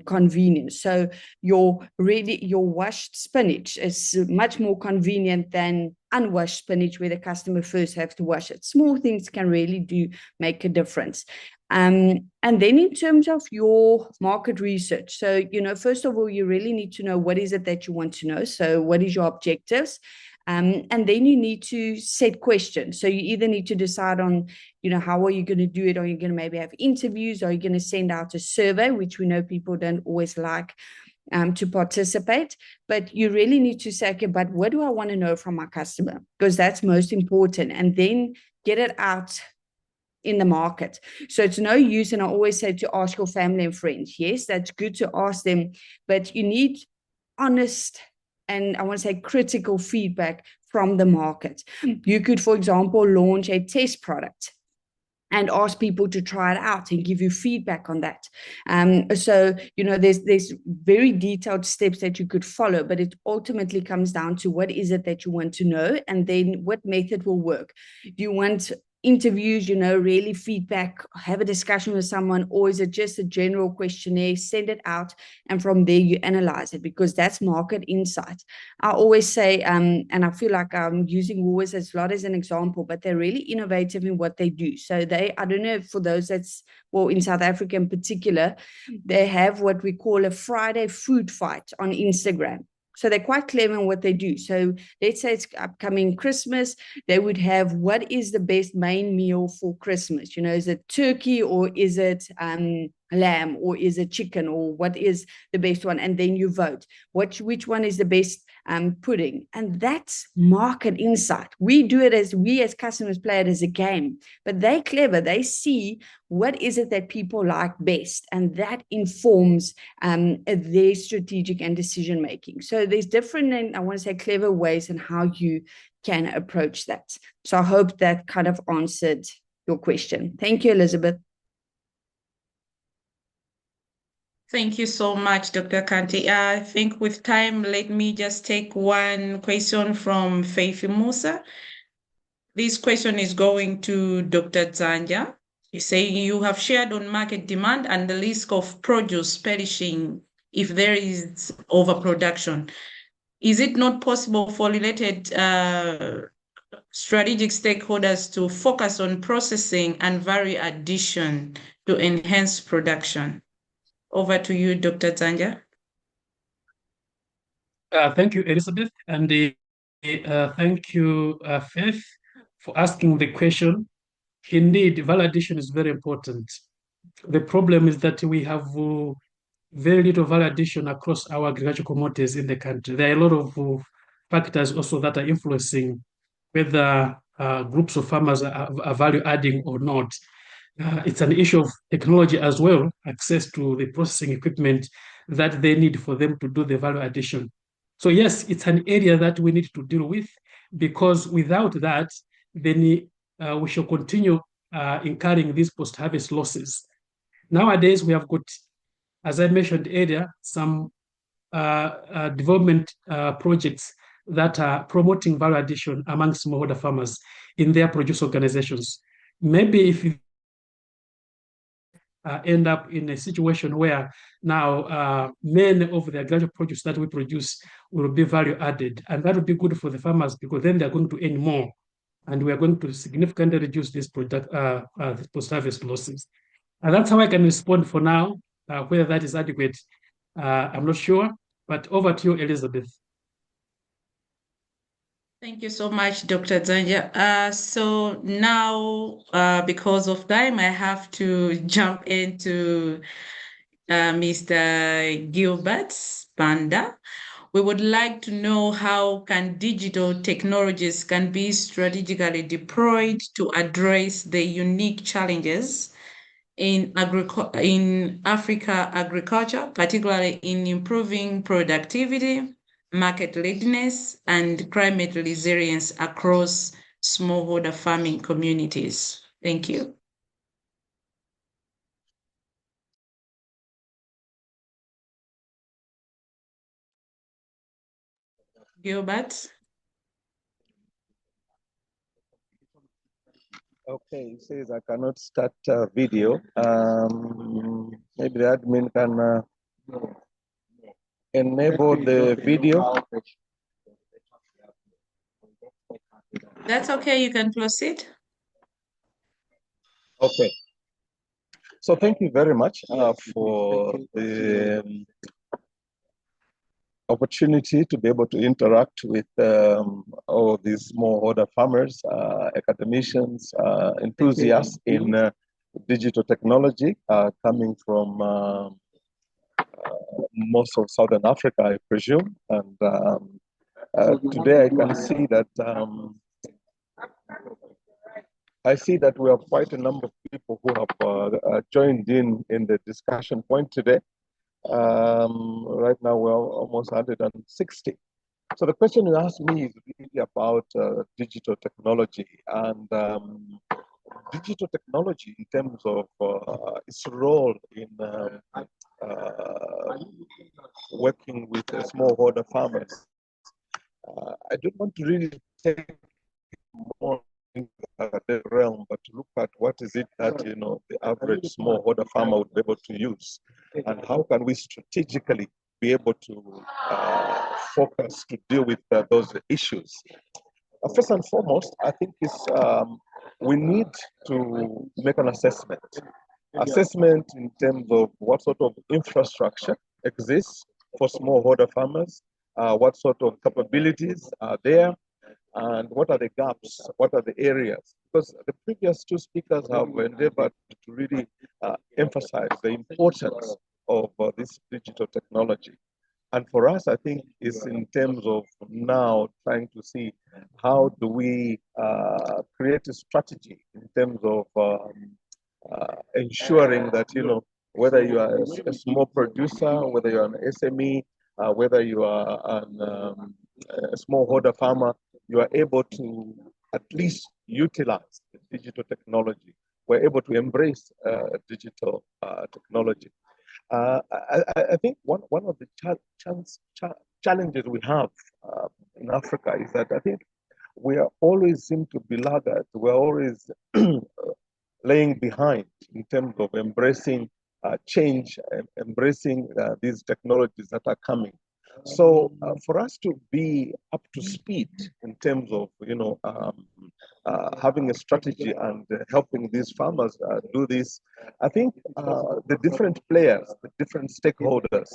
convenience? So your washed spinach is much more convenient than unwashed spinach, where the customer first have to wash it. Small things can really make a difference. And then in terms of your market research, so, first of all, you really need to know what is it that you want to know. So what is your objectives? And then you need to set questions. So you either need to decide on, how are you going to do it? Are you going to maybe have interviews? Are you going to send out a survey, which we know people don't always like to participate? But you really need to say, okay, but what do I want to know from my customer? Because that's most important. And then get it out in the market. So it's no use, and I always say, to ask your family and friends. Yes, that's good to ask them, but you need honest and I want to say critical feedback from the market. You could, for example, launch a test product and ask people to try it out and give you feedback on that. So, there's very detailed steps that you could follow, but it ultimately comes down to what is it that you want to know, and then what method will work. Do you want interviews, really feedback, have a discussion with someone, or is it just a general questionnaire? Send it out, and from there you analyze it, because that's market insight. I always say, and I feel like I'm using Woolworths as a lot as an example, but they're really innovative in what they do. So I don't know, for those in South Africa in particular, they have what we call a Friday food fight on Instagram. So they're quite clever in what they do. So let's say it's upcoming Christmas, they would have, what is the best main meal for Christmas? Is it turkey, or is it lamb, or is it chicken, or what is the best one? And then you vote which one is the best pudding. And that's market insight. We as customers play it as a game, but they're clever. They see what is it that people like best, and that informs their strategic and decision making. So there's different, and I want to say clever ways in how you can approach that. So I hope that kind of answered your question. Thank you, Elizabeth. Thank you so much, Dr. Kanti. I think with time, let me just take one question from Faith Musa. This question is going to Dr. Zanja. He's saying, you have shared on market demand and the risk of produce perishing if there is overproduction. Is it not possible for related strategic stakeholders to focus on processing and value addition to enhance production? Over to you, Dr. Zanja. Thank you, Elizabeth, and thank you, Faith, for asking the question. Indeed, validation is very important. The problem is that we have very little validation across our agricultural commodities in the country. There are a lot of factors also that are influencing whether groups of farmers are value adding or not. It's an issue of technology as well, access to the processing equipment that they need for them to do the value addition. So yes, it's an area that we need to deal with, because without that, then we shall continue incurring these post-harvest losses. Nowadays, we have got, as I mentioned earlier, some development projects that are promoting value addition among smallholder farmers in their produce organizations. Maybe if you end up in a situation where now many of the agricultural produce that we produce will be value added, and that would be good for the farmers, because then they're going to earn more, and we are going to significantly reduce this post-harvest losses. And that's how I can respond for now. Whether that is adequate, I'm not sure, but over to you, Elizabeth. Thank you so much, Dr. Zanja. So now, because of time, I have to jump into Mr. Gilbert Banda. We would like to know how can digital technologies can be strategically deployed to address the unique challenges in Africa agriculture, particularly in improving productivity, market readiness, and climate resilience across smallholder farming communities. Thank you. Gilbert? Okay, it says I cannot start video. Maybe the admin can enable the video. That's okay, you can proceed. Okay. So thank you very much for the opportunity to be able to interact with all of these smallholder farmers, academicians, enthusiasts in digital technology coming from most of Southern Africa, I presume. And today I can see that we have quite a number of people who have joined in the discussion point today. Right now we're almost 160. So the question you asked me is really about digital technology and digital technology in terms of its role in working with smallholder farmers. I don't want to really take more into that realm, but to look at what is it that the average smallholder farmer would be able to use, and how can we strategically be able to focus to deal with those issues. First and foremost, I think we need to make an assessment. Assessment in terms of what sort of infrastructure exists for smallholder farmers, what sort of capabilities are there, and what are the gaps, what are the areas. Because the previous two speakers have endeavored to really emphasize the importance of this digital technology. And for us, I think it's in terms of now trying to see how do we create a strategy in terms of ensuring that, whether you are a small producer, whether you're an SME, whether you are a smallholder farmer, you are able to at least utilize digital technology. We're able to embrace digital technology. I think one of the challenges we have in Africa is that I think we are always seem to be laggard. We're always laying behind in terms of embracing change, embracing these technologies that are coming. So for us to be up to speed in terms of having a strategy and helping these farmers do this, I think the different players, the different stakeholders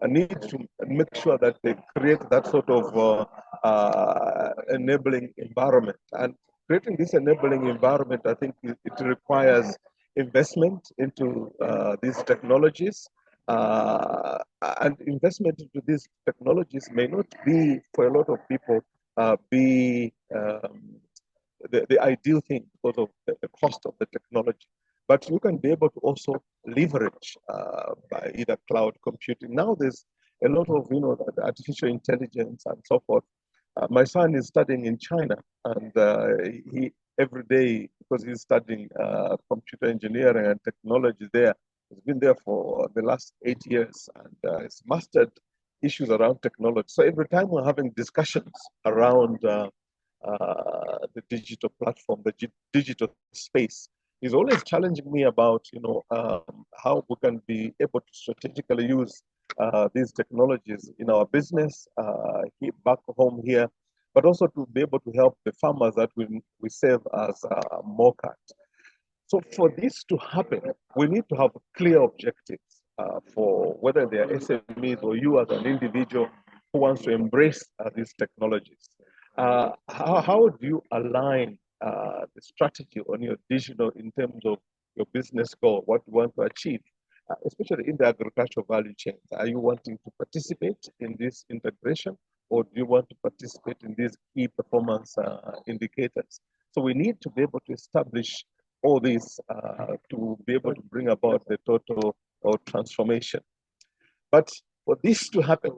need to make sure that they create that sort of enabling environment. And creating this enabling environment, I think it requires investment into these technologies. And investment into these technologies may not be, for a lot of people, be the ideal thing because of the cost of the technology. But you can be able to also leverage by either cloud computing. Now there's a lot of artificial intelligence and so forth. My son is studying in China, and he every day, because he's studying computer engineering and technology there, he's been there for the last 8 years, and he's mastered issues around technology. So every time we're having discussions around the digital platform, the digital space, he's always challenging me about how we can be able to strategically use these technologies in our business back home here, but also to be able to help the farmers that we serve as MOCAT. So for this to happen, we need to have clear objectives for whether they are SMEs or you as an individual who wants to embrace these technologies. How do you align the strategy on your digital in terms of your business goal, what you want to achieve, especially in the agricultural value chain? Are you wanting to participate in this integration, or do you want to participate in these key performance indicators? So we need to be able to establish all these to be able to bring about the total transformation. But for this to happen,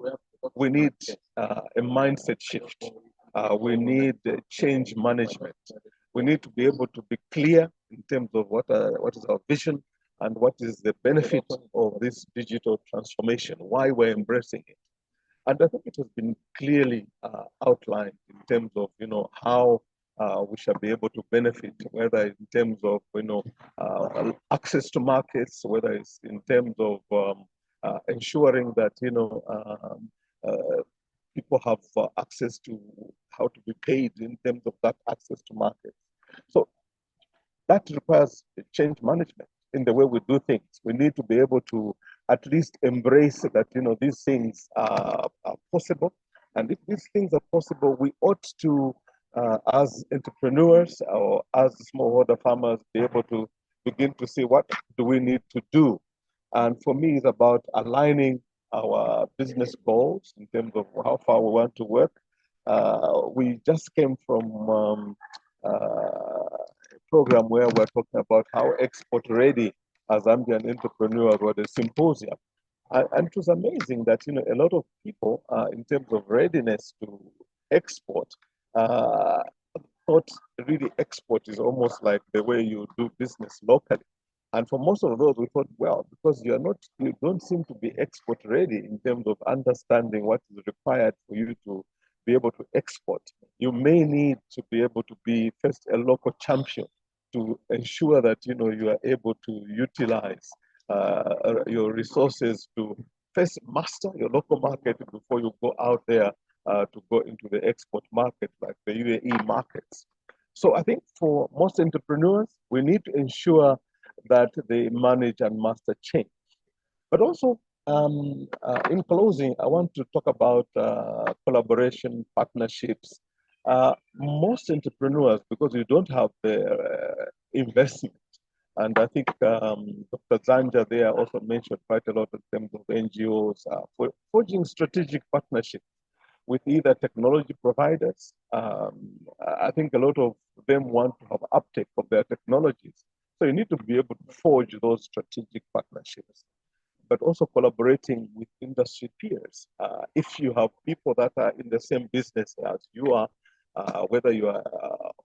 we need a mindset shift. We need change management. We need to be able to be clear in terms of what is our vision and what is the benefit of this digital transformation, why we're embracing it. And I think it has been clearly outlined in terms of how we shall be able to benefit, whether in terms of access to markets, whether it's in terms of ensuring that people have access to how to be paid in terms of that access to markets. So that requires change management in the way we do things. We need to be able to at least embrace that these things are possible, and if these things are possible, we ought to, as entrepreneurs or as smallholder farmers, be able to begin to see what do we need to do. And for me, it's about aligning our business goals in terms of how far we want to work. We just came from a program where we're talking about how export ready as Zambian entrepreneurs were the symposium. And it was amazing that, a lot of people, in terms of readiness to export, thought really export is almost like the way you do business locally. And for most of those, we thought, well, because you don't seem to be export ready in terms of understanding what is required for you to be able to export. You may need to be able to be first a local champion to ensure that, you are able to utilize your resources to first master your local market before you go out there to go into the export market, like the UAE markets. So I think for most entrepreneurs, we need to ensure that they manage and master change. But also, in closing, I want to talk about collaboration, partnerships. Most entrepreneurs, because you don't have the investment, and I think Dr. Zanja there also mentioned quite a lot in terms of NGOs, forging strategic partnerships with either technology providers. I think a lot of them want to have uptake of their technologies. So you need to be able to forge those strategic partnerships, but also collaborating with industry peers. If you have people that are in the same business as you are, whether you are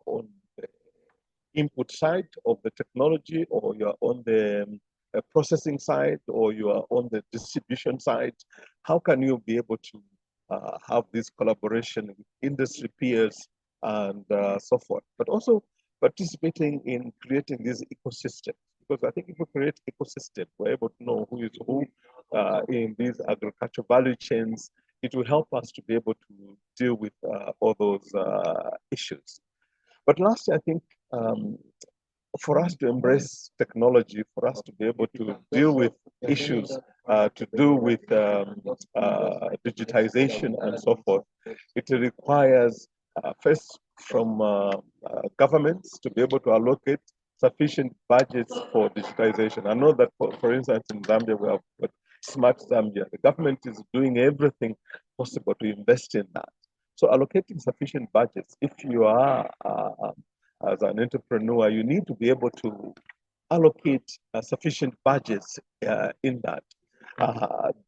on the input side of the technology, or you are on the processing side, or you are on the distribution side, how can you be able to have this collaboration with industry peers and so forth, but also participating in creating these ecosystems? Because I think if we create ecosystem, we're able to know who is who in these agricultural value chains. It will help us to be able to deal with all those issues. But lastly, I think for us to embrace technology, for us to be able to deal with issues to do with digitization and so forth, it requires first from governments to be able to allocate sufficient budgets for digitization. I know that, for instance, in Zambia, we have got Smart Zambia. The government is doing everything possible to invest in that. So allocating sufficient budgets, if you are as an entrepreneur, you need to be able to allocate sufficient budgets in that.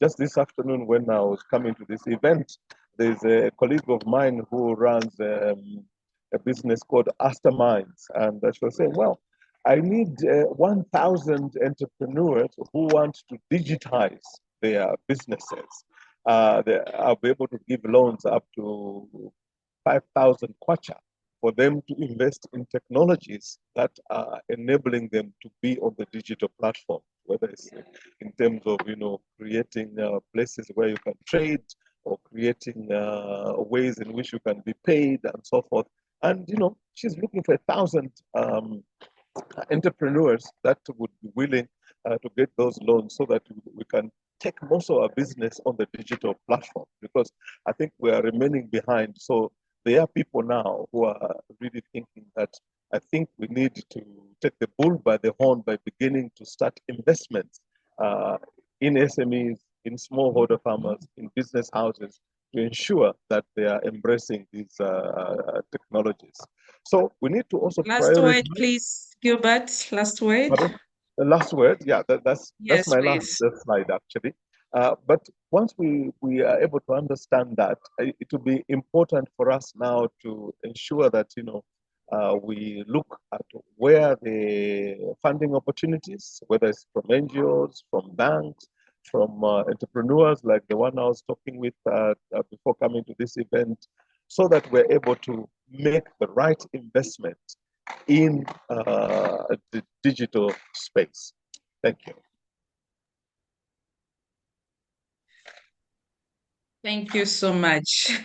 Just this afternoon, when I was coming to this event, there's a colleague of mine who runs a business called Asta Minds, and she was saying, well, I need 1,000 entrepreneurs who want to digitize their businesses. I'll be able to give loans up to 5,000 kwacha for them to invest in technologies that are enabling them to be on the digital platform, whether it's in terms of, creating places where you can trade, or creating ways in which you can be paid and so forth. And, she's looking for 1,000 entrepreneurs that would be willing to get those loans so that we can take most of our business on the digital platform, because I think we are remaining behind. So there are people now who are really thinking that I think we need to take the bull by the horn by beginning to start investments in SMEs, in smallholder farmers, in business houses, to ensure that they are embracing these technologies. So we need to also Last word, please, Gilbert. Last word. Pardon? The last word, yeah, that's my please. last slide actually. But once we are able to understand that, it will be important for us now to ensure that we look at where the funding opportunities, whether it's from NGOs, from banks, from entrepreneurs like the one I was talking with before coming to this event, so that we're able to make the right investment in the digital space. Thank you. Thank you so much.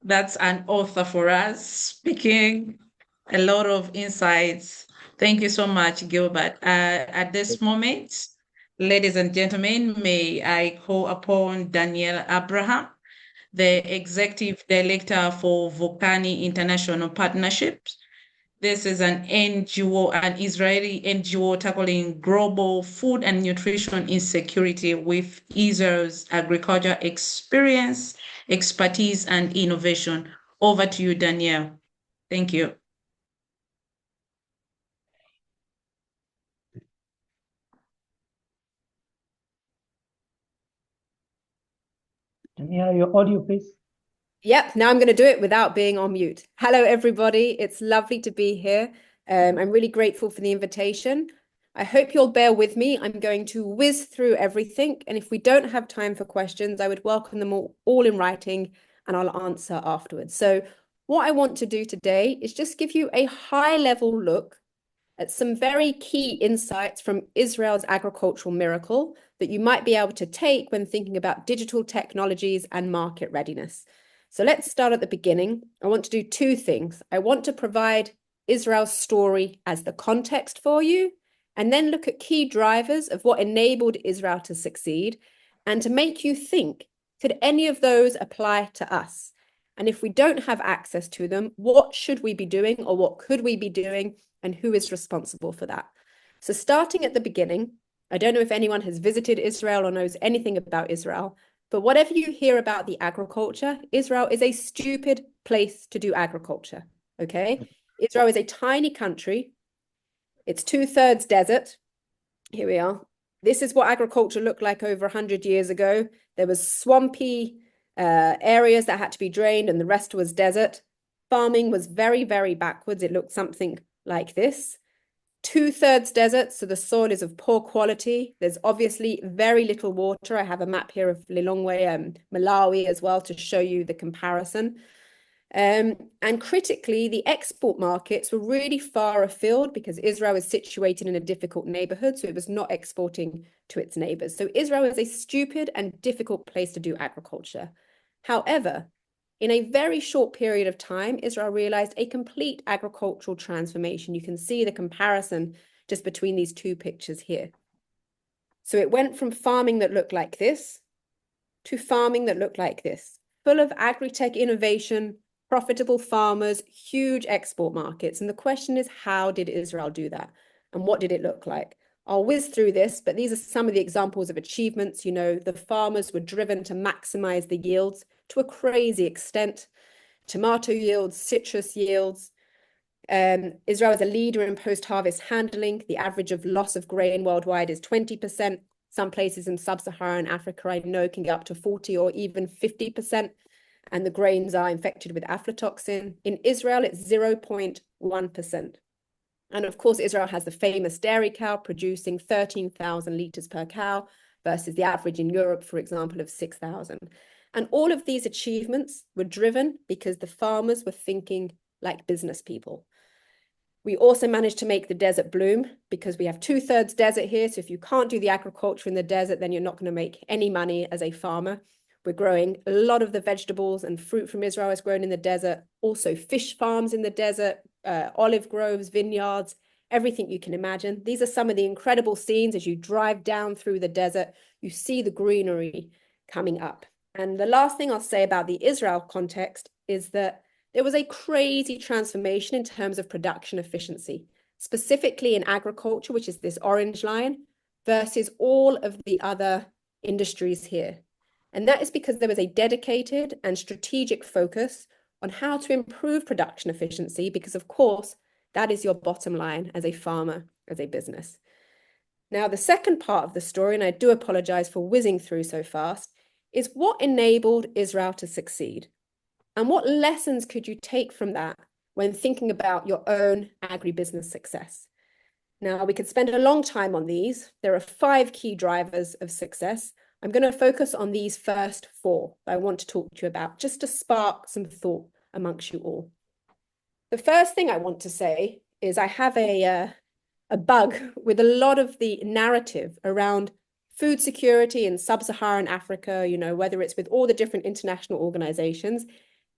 That's an author for us, speaking a lot of insights. Thank you so much, Gilbert. At this moment, ladies and gentlemen, may I call upon Daniel Abraham, the Executive Director for Vukani International Partnerships. This is an NGO, an Israeli NGO tackling global food and nutrition insecurity with Israel's agriculture experience, expertise, and innovation. Over to you, Danielle. Thank you. Can you hear your audio, please? Yep, now I'm going to do it without being on mute. Hello, everybody. It's lovely to be here. I'm really grateful for the invitation. I hope you'll bear with me. I'm going to whiz through everything. And if we don't have time for questions, I would welcome them all in writing and I'll answer afterwards. So what I want to do today is just give you a high-level look at some very key insights from Israel's agricultural miracle that you might be able to take when thinking about digital technologies and market readiness. So let's start at the beginning. I want to do two things. I want to provide Israel's story as the context for you, and then look at key drivers of what enabled Israel to succeed, and to make you think, could any of those apply to us? And if we don't have access to them, what should we be doing, or what could we be doing, and who is responsible for that? So starting at the beginning, I don't know if anyone has visited Israel or knows anything about Israel, but whatever you hear about the agriculture, Israel is a stupid place to do agriculture, okay? Israel is a tiny country. It's 2/3 desert. Here we are. This is what agriculture looked like over 100 years ago. There was swampy areas that had to be drained and the rest was desert. Farming was very, very backwards. It looked something like this. 2/3 desert, so the soil is of poor quality. There's obviously very little water. I have a map here of Lilongwe, Malawi as well to show you the comparison. And critically, the export markets were really far afield because Israel is situated in a difficult neighborhood, so it was not exporting to its neighbors. So Israel is a stupid and difficult place to do agriculture. However, in a very short period of time, Israel realized a complete agricultural transformation. You can see the comparison just between these two pictures here. So it went from farming that looked like this to farming that looked like this, full of agri-tech innovation, profitable farmers, huge export markets. And the question is, how did Israel do that? And what did it look like? I'll whiz through this, but these are some of the examples of achievements. You know, the farmers were driven to maximize the yields to a crazy extent. Tomato yields, citrus yields. Israel is a leader in post-harvest handling. The average of loss of grain worldwide is 20%. Some places in sub-Saharan Africa, I know, can get up to 40 or even 50%. And the grains are infected with aflatoxin. In Israel, it's 0.1%. And of course, Israel has the famous dairy cow producing 13,000 liters per cow versus the average in Europe, for example, of 6,000. And all of these achievements were driven because the farmers were thinking like business people. We also managed to make the desert bloom because we have 2/3 desert here. So if you can't do the agriculture in the desert, then you're not going to make any money as a farmer. We're growing a lot of the vegetables and fruit from Israel is grown in the desert. Also fish farms in the desert, olive groves, vineyards, everything you can imagine. These are some of the incredible scenes as you drive down through the desert. You see the greenery coming up. And the last thing I'll say about the Israel context is that there was a crazy transformation in terms of production efficiency, specifically in agriculture, which is this orange line, versus all of the other industries here. And that is because there was a dedicated and strategic focus on how to improve production efficiency, because of course, that is your bottom line as a farmer, as a business. Now, the second part of the story, and I do apologize for whizzing through so fast, is what enabled Israel to succeed? And what lessons could you take from that when thinking about your own agribusiness success? Now, we could spend a long time on these. There are 5 key drivers of success. I'm going to focus on these first 4 that I want to talk to you about, just to spark some thought amongst you all. The first thing I want to say is I have a bug with a lot of the narrative around food security in sub-Saharan Africa, you know, whether it's with all the different international organizations.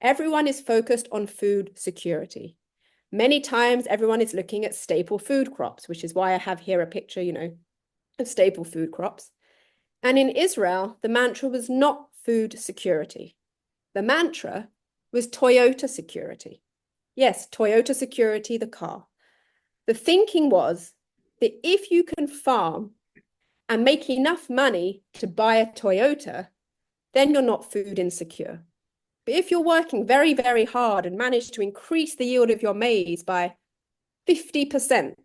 Everyone is focused on food security. Many times, everyone is looking at staple food crops, which is why I have here a picture, you know, of staple food crops. And in Israel, the mantra was not food security. The mantra was Toyota security. Yes, Toyota security, the car. The thinking was that if you can farm and make enough money to buy a Toyota, then you're not food insecure. But if you're working very, very hard and manage to increase the yield of your maize by 50%,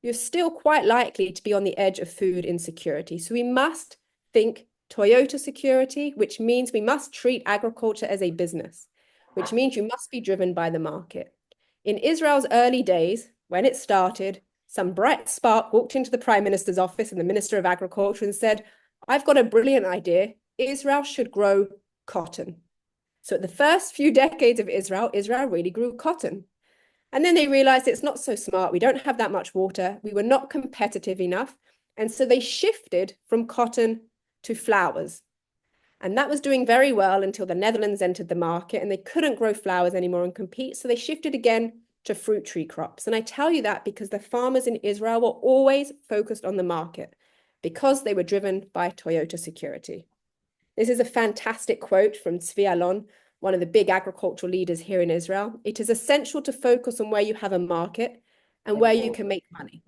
you're still quite likely to be on the edge of food insecurity. So we must think Toyota security, which means we must treat agriculture as a business, which means you must be driven by the market. In Israel's early days, when it started, some bright spark walked into the Prime Minister's office and the Minister of Agriculture and said, I've got a brilliant idea. Israel should grow cotton. So at the first few decades of Israel really grew cotton. And then they realized it's not so smart. We don't have that much water. We were not competitive enough. And so they shifted from cotton to flowers. And that was doing very well until the Netherlands entered the market and they couldn't grow flowers anymore and compete. So they shifted again to fruit tree crops. And I tell you that because the farmers in Israel were always focused on the market because they were driven by Toyota security. This is a fantastic quote from Tzvi Alon, one of the big agricultural leaders here in Israel. It is essential to focus on where you have a market and where you can make money.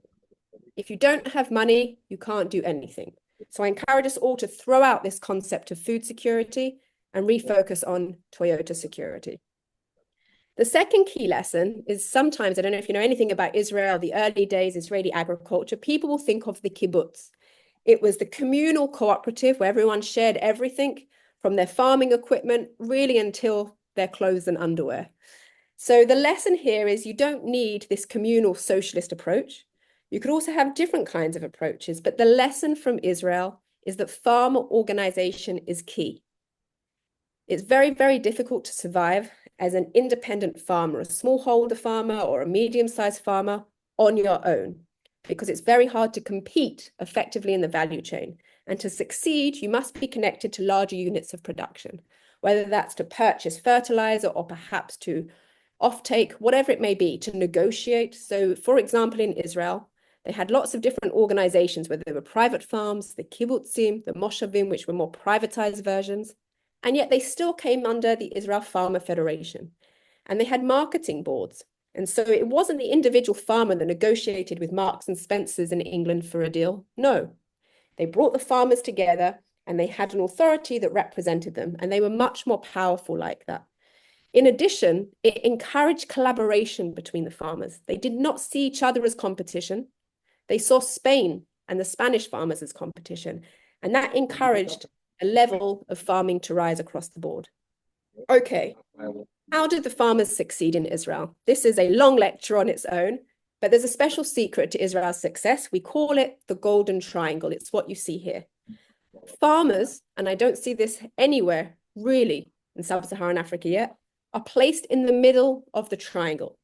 If you don't have money, you can't do anything. So I encourage us all to throw out this concept of food security and refocus on Toyota security. The second key lesson is sometimes, I don't know if you know anything about Israel, the early days, Israeli agriculture, people will think of the kibbutz. It was the communal cooperative where everyone shared everything from their farming equipment, really until their clothes and underwear. So the lesson here is you don't need this communal socialist approach. You could also have different kinds of approaches, but the lesson from Israel is that farmer organization is key. It's very, very difficult to survive as an independent farmer, a smallholder farmer or a medium-sized farmer on your own, because it's very hard to compete effectively in the value chain. And to succeed, you must be connected to larger units of production, whether that's to purchase fertilizer or perhaps to offtake, whatever it may be, to negotiate. So, for example, in Israel, they had lots of different organizations, whether they were private farms, the kibbutzim, the moshavim, which were more privatized versions, and yet they still came under the Israel Farmer Federation. And they had marketing boards. And so it wasn't the individual farmer that negotiated with Marks and Spencers in England for a deal. No, they brought the farmers together and they had an authority that represented them. And they were much more powerful like that. In addition, it encouraged collaboration between the farmers. They did not see each other as competition. They saw Spain and the Spanish farmers as competition. And that encouraged a level of farming to rise across the board. Okay, how did the farmers succeed in Israel? This is a long lecture on its own, but there's a special secret to Israel's success. We call it the Golden Triangle. It's what you see here. Farmers, and I don't see this anywhere really in Sub-Saharan Africa yet, are placed in the middle of the triangle.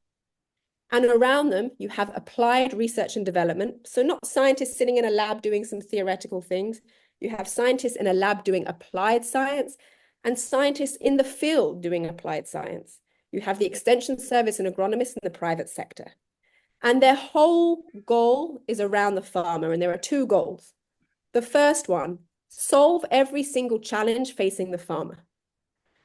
And around them, you have applied research and development. So not scientists sitting in a lab doing some theoretical things. You have scientists in a lab doing applied science and scientists in the field doing applied science. You have the extension service and agronomists in the private sector. And their whole goal is around the farmer. And there are two goals. The first one, solve every single challenge facing the farmer.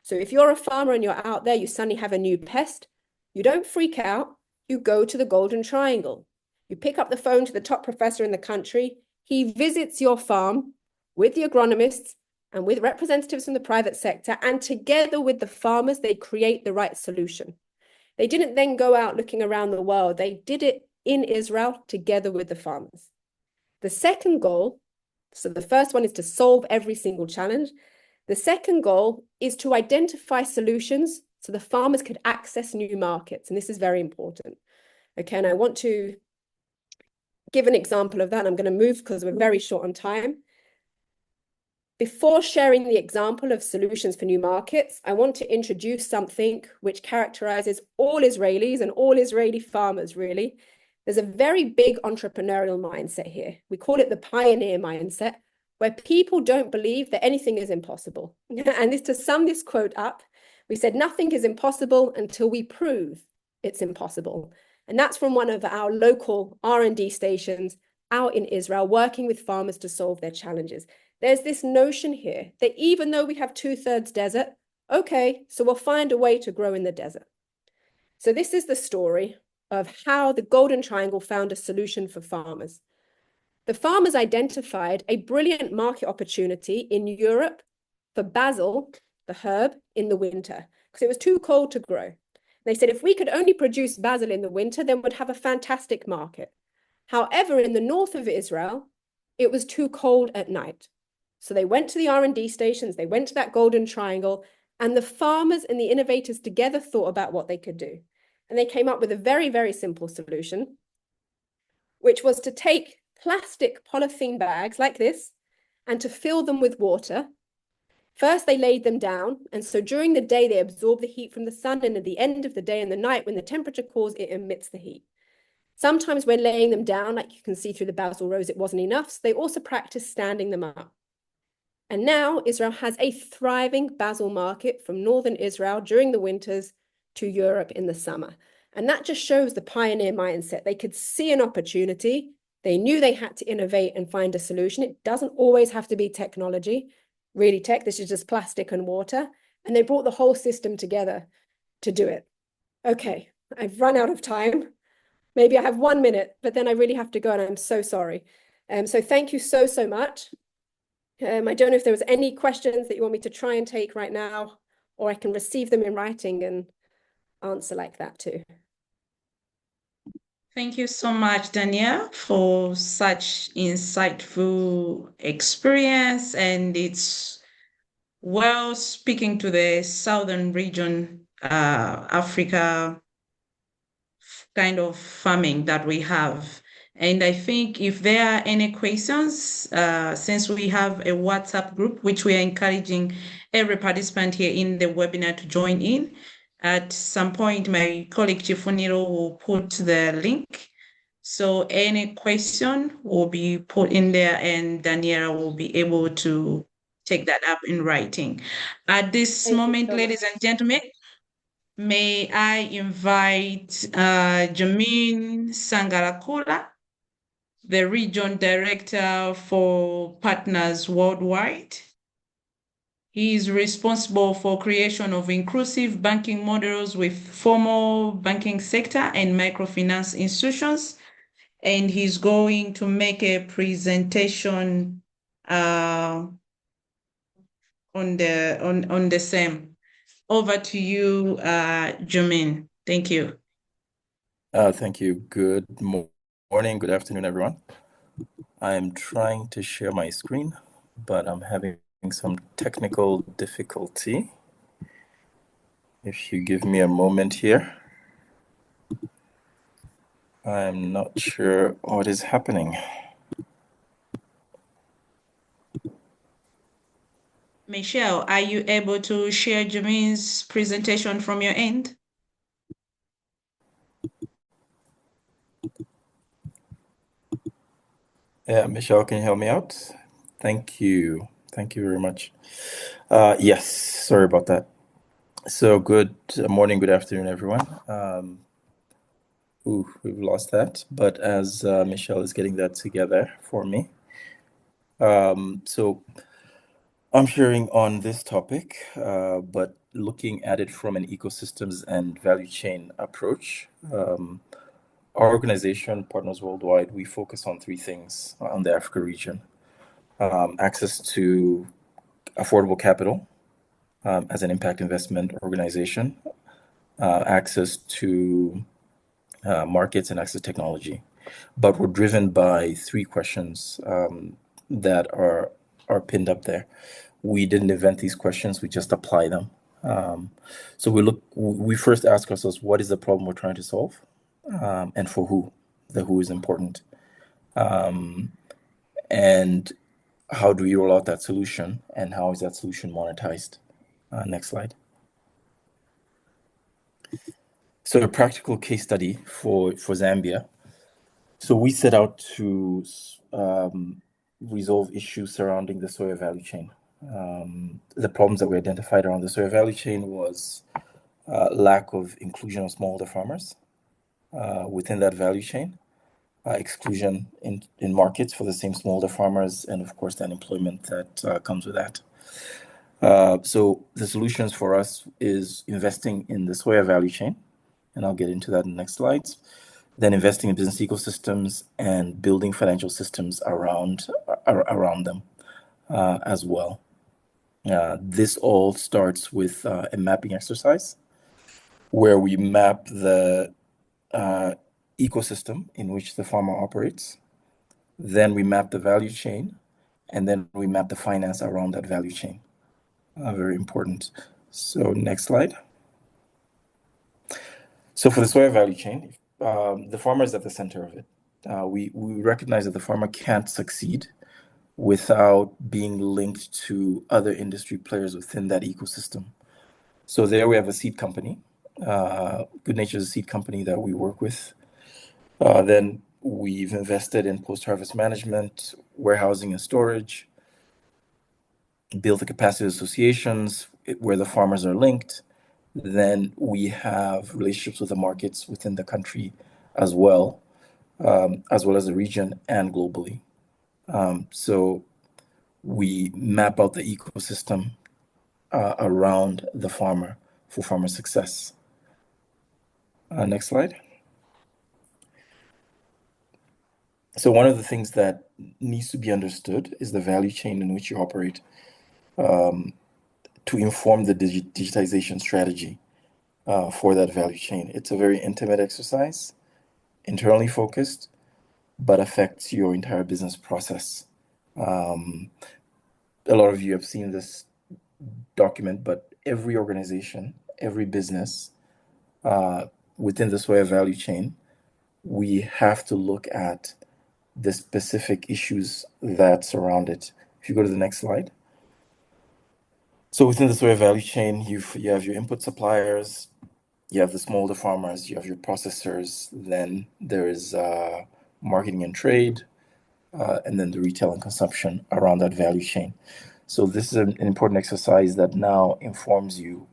So if you're a farmer and you're out there, you suddenly have a new pest, you don't freak out, you go to the Golden Triangle. You pick up the phone to the top professor in the country, he visits your farm with the agronomists and with representatives from the private sector, and together with the farmers, they create the right solution. They didn't then go out looking around the world, they did it in Israel together with the farmers. The second goal, so the first one is to solve every single challenge. The second goal is to identify solutions so the farmers could access new markets. And this is very important. Okay, and I want to give an example of that. I'm going to move because we're very short on time. Before sharing the example of solutions for new markets, I want to introduce something which characterizes all Israelis and all Israeli farmers, really. There's a very big entrepreneurial mindset here. We call it the pioneer mindset, where people don't believe that anything is impossible. And this, to sum this quote up, we said nothing is impossible until we prove it's impossible. And that's from one of our local R&D stations out in Israel, working with farmers to solve their challenges. There's this notion here that even though we have 2/3 desert, okay, so we'll find a way to grow in the desert. So this is the story of how the Golden Triangle found a solution for farmers. The farmers identified a brilliant market opportunity in Europe for basil, the herb, in the winter, because it was too cold to grow. They said, if we could only produce basil in the winter, then we'd have a fantastic market. However, in the north of Israel, it was too cold at night. So they went to the R&D stations, they went to that golden triangle, and the farmers and the innovators together thought about what they could do. And they came up with a very, very simple solution, which was to take plastic polythene bags like this and to fill them with water. First, they laid them down. And so during the day, they absorb the heat from the sun. And at the end of the day and the night, when the temperature cools, it emits the heat. Sometimes when laying them down, like you can see through the basil rows, it wasn't enough. So they also practiced standing them up. And now Israel has a thriving basil market from northern Israel during the winters to Europe in the summer. And that just shows the pioneer mindset. They could see an opportunity. They knew they had to innovate and find a solution. It doesn't always have to be technology, really tech. This is just plastic and water. And they brought the whole system together to do it. Okay, I've run out of time. Maybe I have 1 minute, but then I really have to go and I'm so sorry. So thank you so much. I don't know if there was any questions that you want me to try and take right now, or I can receive them in writing and answer like that too. Thank you so much, Danielle, for such insightful experience. And it's well speaking to the southern region, Africa kind of farming that we have. And I think if there are any questions, since we have a WhatsApp group, which we are encouraging every participant here in the webinar to join in, at some point, my colleague Chifuniro will put the link. So any question will be put in there and Daniela will be able to take that up in writing. At this moment, ladies and gentlemen, may I invite Jamin Sangarakula, the Region Director for Partners Worldwide. He is responsible for creation of inclusive banking models with formal banking sector and microfinance institutions. And he's going to make a presentation on the same. Over to you, Jamin. Thank you. Thank you. Good morning, good afternoon, everyone. I'm trying to share my screen, but I'm having some technical difficulty. If you give me a moment here. I'm not sure what is happening. Michelle, are you able to share Jamin's presentation from your end? Yeah, Michelle, can you help me out? Thank you. Thank you very much. Yes, sorry about that. So good morning, good afternoon, everyone. We've lost that, but as Michelle is getting that together for me. So I'm sharing on this topic, but looking at it from an ecosystems and value chain approach. Our organization, Partners Worldwide, we focus on three things on the Africa region. Access to affordable capital as an impact investment organization, access to markets and access to technology. But we're driven by three questions that are pinned up there. We didn't invent these questions, we just apply them. So we first ask ourselves, what is the problem we're trying to solve? And for who? The who is important. And how do we roll out that solution? And how is that solution monetized? Next slide. So a practical case study for Zambia. So we set out to resolve issues surrounding the soya value chain. The problems that we identified around the soya value chain was lack of inclusion of smallholder farmers within that value chain, exclusion in markets for the same smallholder farmers, and of course the unemployment that comes with that. So the solutions for us is investing in the soya value chain, and I'll get into that in the next slides. Then investing in business ecosystems and building financial systems around them as well. This all starts with a mapping exercise where we map the ecosystem in which the farmer operates. Then we map the value chain and then we map the finance around that value chain. Very important. So next slide. So for the soya value chain, the farmer is at the center of it. We recognize that the farmer can't succeed without being linked to other industry players within that ecosystem. So there we have a seed company. Good Nature is a seed company that we work with. Then we've invested in post-harvest management, warehousing and storage, built the capacity associations where the farmers are linked. Then we have relationships with the markets within the country as well as the region and globally. So we map out the ecosystem around the farmer for farmer success. Next slide. So one of the things that needs to be understood is the value chain in which you operate to inform the digitization strategy for that value chain. It's a very intimate exercise, internally focused, but affects your entire business process. A lot of you have seen this document, but every organization, every business within the soya value chain, we have to look at the specific issues that surround it. If you go to the next slide. So within the soya value chain, you have your input suppliers, you have the smallholder farmers, you have your processors, then there is marketing and trade, and then the retail and consumption around that value chain. So this is an important exercise that now informs you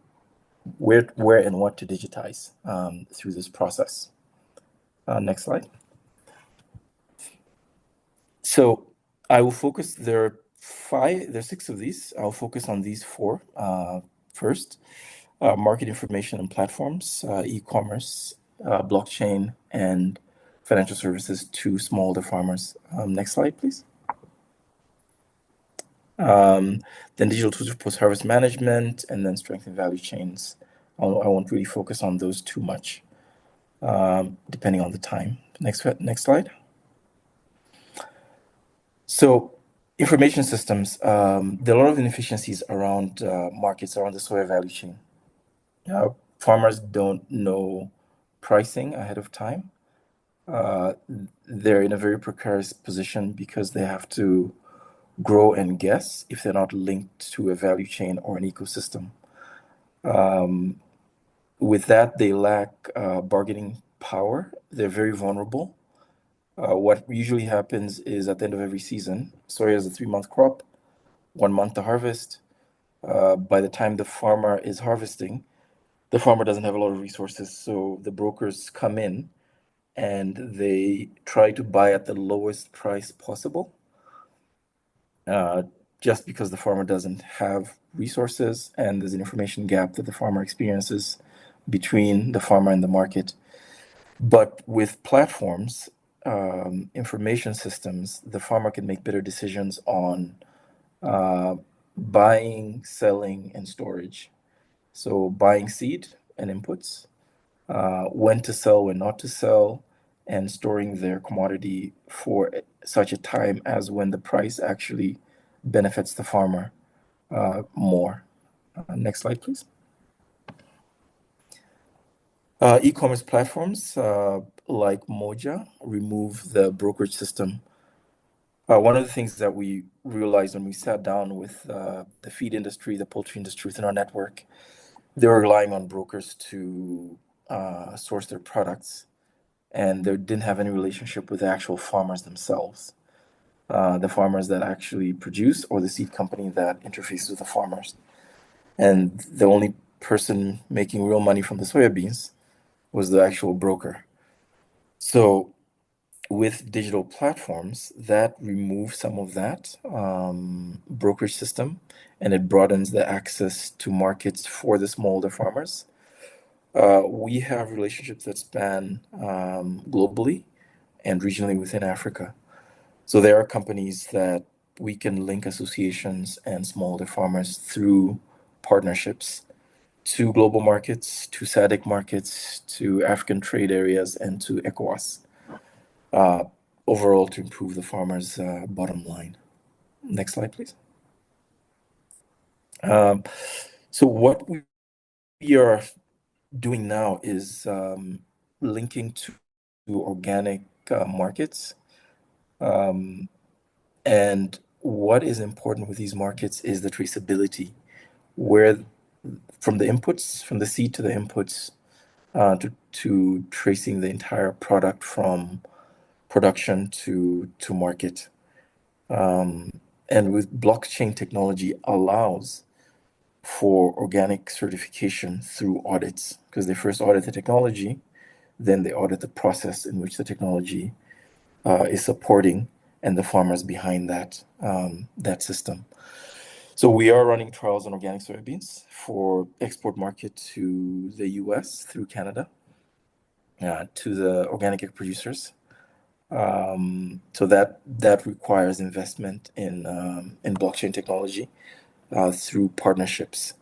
where and what to digitize through this process. Next slide. So I will focus, there are 6 of these. I'll focus on these 4 first. Market information and platforms, e-commerce, blockchain, and financial services to smallholder farmers. Next slide, please. Then digital tools for post-harvest management, and then strengthen value chains. I won't really focus on those too much, depending on the time. Next slide. So information systems, there are a lot of inefficiencies around markets, around the soya value chain. Farmers don't know pricing ahead of time. They're in a very precarious position because they have to grow and guess if they're not linked to a value chain or an ecosystem. With that, they lack bargaining power. They're very vulnerable. What usually happens is at the end of every season, soya is a 3-month crop, 1 month to harvest. By the time the farmer is harvesting, the farmer doesn't have a lot of resources, so the brokers come in and they try to buy at the lowest price possible, just because the farmer doesn't have resources and there's an information gap that the farmer experiences between the farmer and the market. But with platforms, information systems, the farmer can make better decisions on buying, selling, and storage. So buying seed and inputs, when to sell, when not to sell, and storing their commodity for such a time as when the price actually benefits the farmer more. Next slide, please. E-commerce platforms like Moja remove the brokerage system. One of the things that we realized when we sat down with the feed industry, the poultry industry within our network, they were relying on brokers to source their products, and they didn't have any relationship with the actual farmers themselves, the farmers that actually produce or the seed company that interfaces with the farmers. And the only person making real money from the soybeans was the actual broker. So with digital platforms, that removes some of that brokerage system, and it broadens the access to markets for the smallholder farmers. We have relationships that span globally and regionally within Africa. So there are companies that we can link associations and smallholder farmers through partnerships to global markets, to SADC markets, to African trade areas, and to ECOWAS, overall to improve the farmer's bottom line. Next slide, please. So what we are doing now is linking to organic markets. And what is important with these markets is the traceability, where from the inputs, from the seed to the inputs, to tracing the entire product from production to market. And with blockchain technology allows for organic certification through audits, because they first audit the technology, then they audit the process in which the technology is supporting and the farmers behind that system. So we are running trials on organic soybeans for export market to the US through Canada, to the organic egg producers. So that requires investment in blockchain technology through partnerships.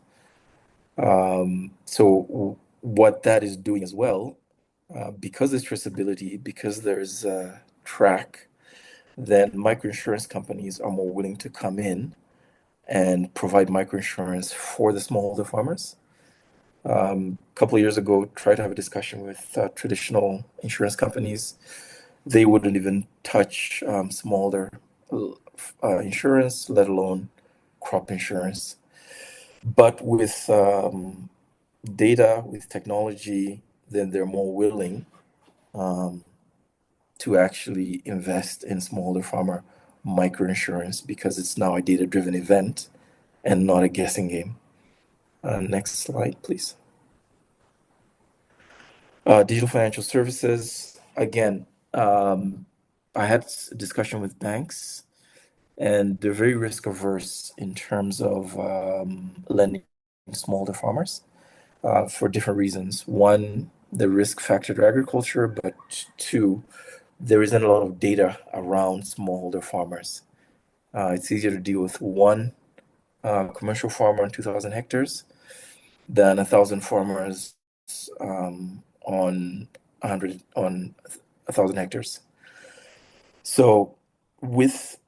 So what that is doing as well, because there's traceability, because there's a track, then microinsurance companies are more willing to come in and provide microinsurance for the smallholder farmers. A couple of years ago, tried to have a discussion with traditional insurance companies. They wouldn't even touch smallholder insurance, let alone crop insurance. But with data, with technology, then they're more willing to actually invest in smallholder farmer microinsurance because it's now a data-driven event and not a guessing game. Next slide, please. Digital financial services. Again, I had a discussion with banks, and they're very risk averse in terms of lending smallholder farmers for different reasons. One, the risk factor to agriculture, but two, there isn't a lot of data around smallholder farmers. It's easier to deal with one commercial farmer on 2,000 hectares than 1,000 farmers on 1,000 hectares. So with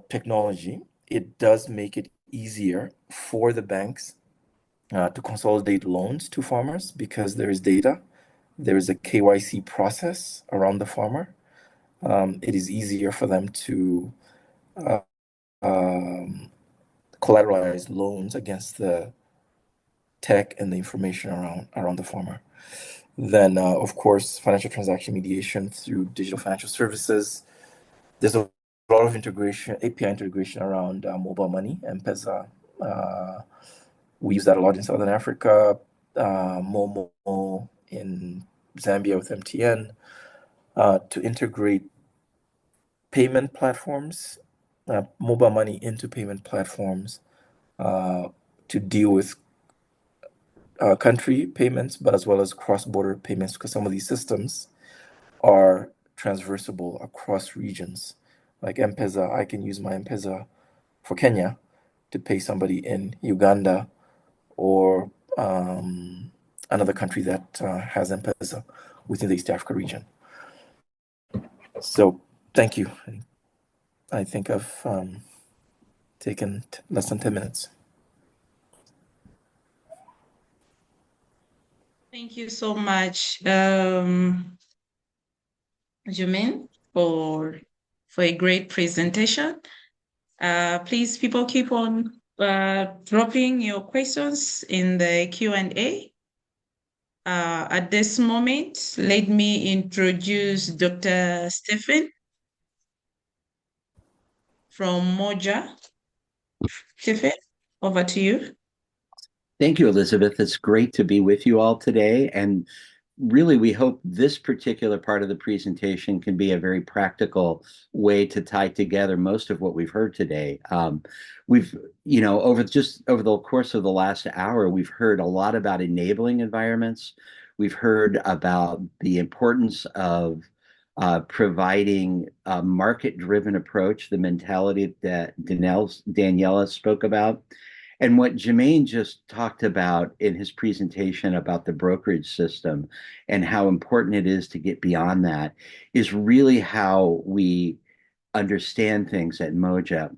technology, it does make it easier for the banks to consolidate loans to farmers because there is data. There is a KYC process around the farmer. It is easier for them to collateralize loans against the tech and the information around the farmer. Then, of course, financial transaction mediation through digital financial services. There's a lot of integration, API integration around mobile money, M-Pesa. We use that a lot in Southern Africa, Momo in Zambia with MTN, to integrate payment platforms, mobile money into payment platforms to deal with country payments, but as well as cross-border payments, because some of these systems are transversable across regions. Like M-Pesa, I can use my M-Pesa for Kenya to pay somebody in Uganda or another country that has M-Pesa within the East Africa region. So thank you. I think I've taken less than 10 minutes. Thank you so much, Jermaine, for a great presentation. Please, people, keep on dropping your questions in the Q&A. At this moment, let me introduce Dr. Stephen from Moja. Stephen, over to you. Thank you, Elizabeth. It's great to be with you all today. And really, we hope this particular part of the presentation can be a very practical way to tie together most of what we've heard today. We've, over the course of the last hour, we've heard a lot about enabling environments. We've heard about the importance of providing a market-driven approach, the mentality that Daniela spoke about. And what Jermaine just talked about in his presentation about the brokerage system and how important it is to get beyond that is really how we understand things at Moja.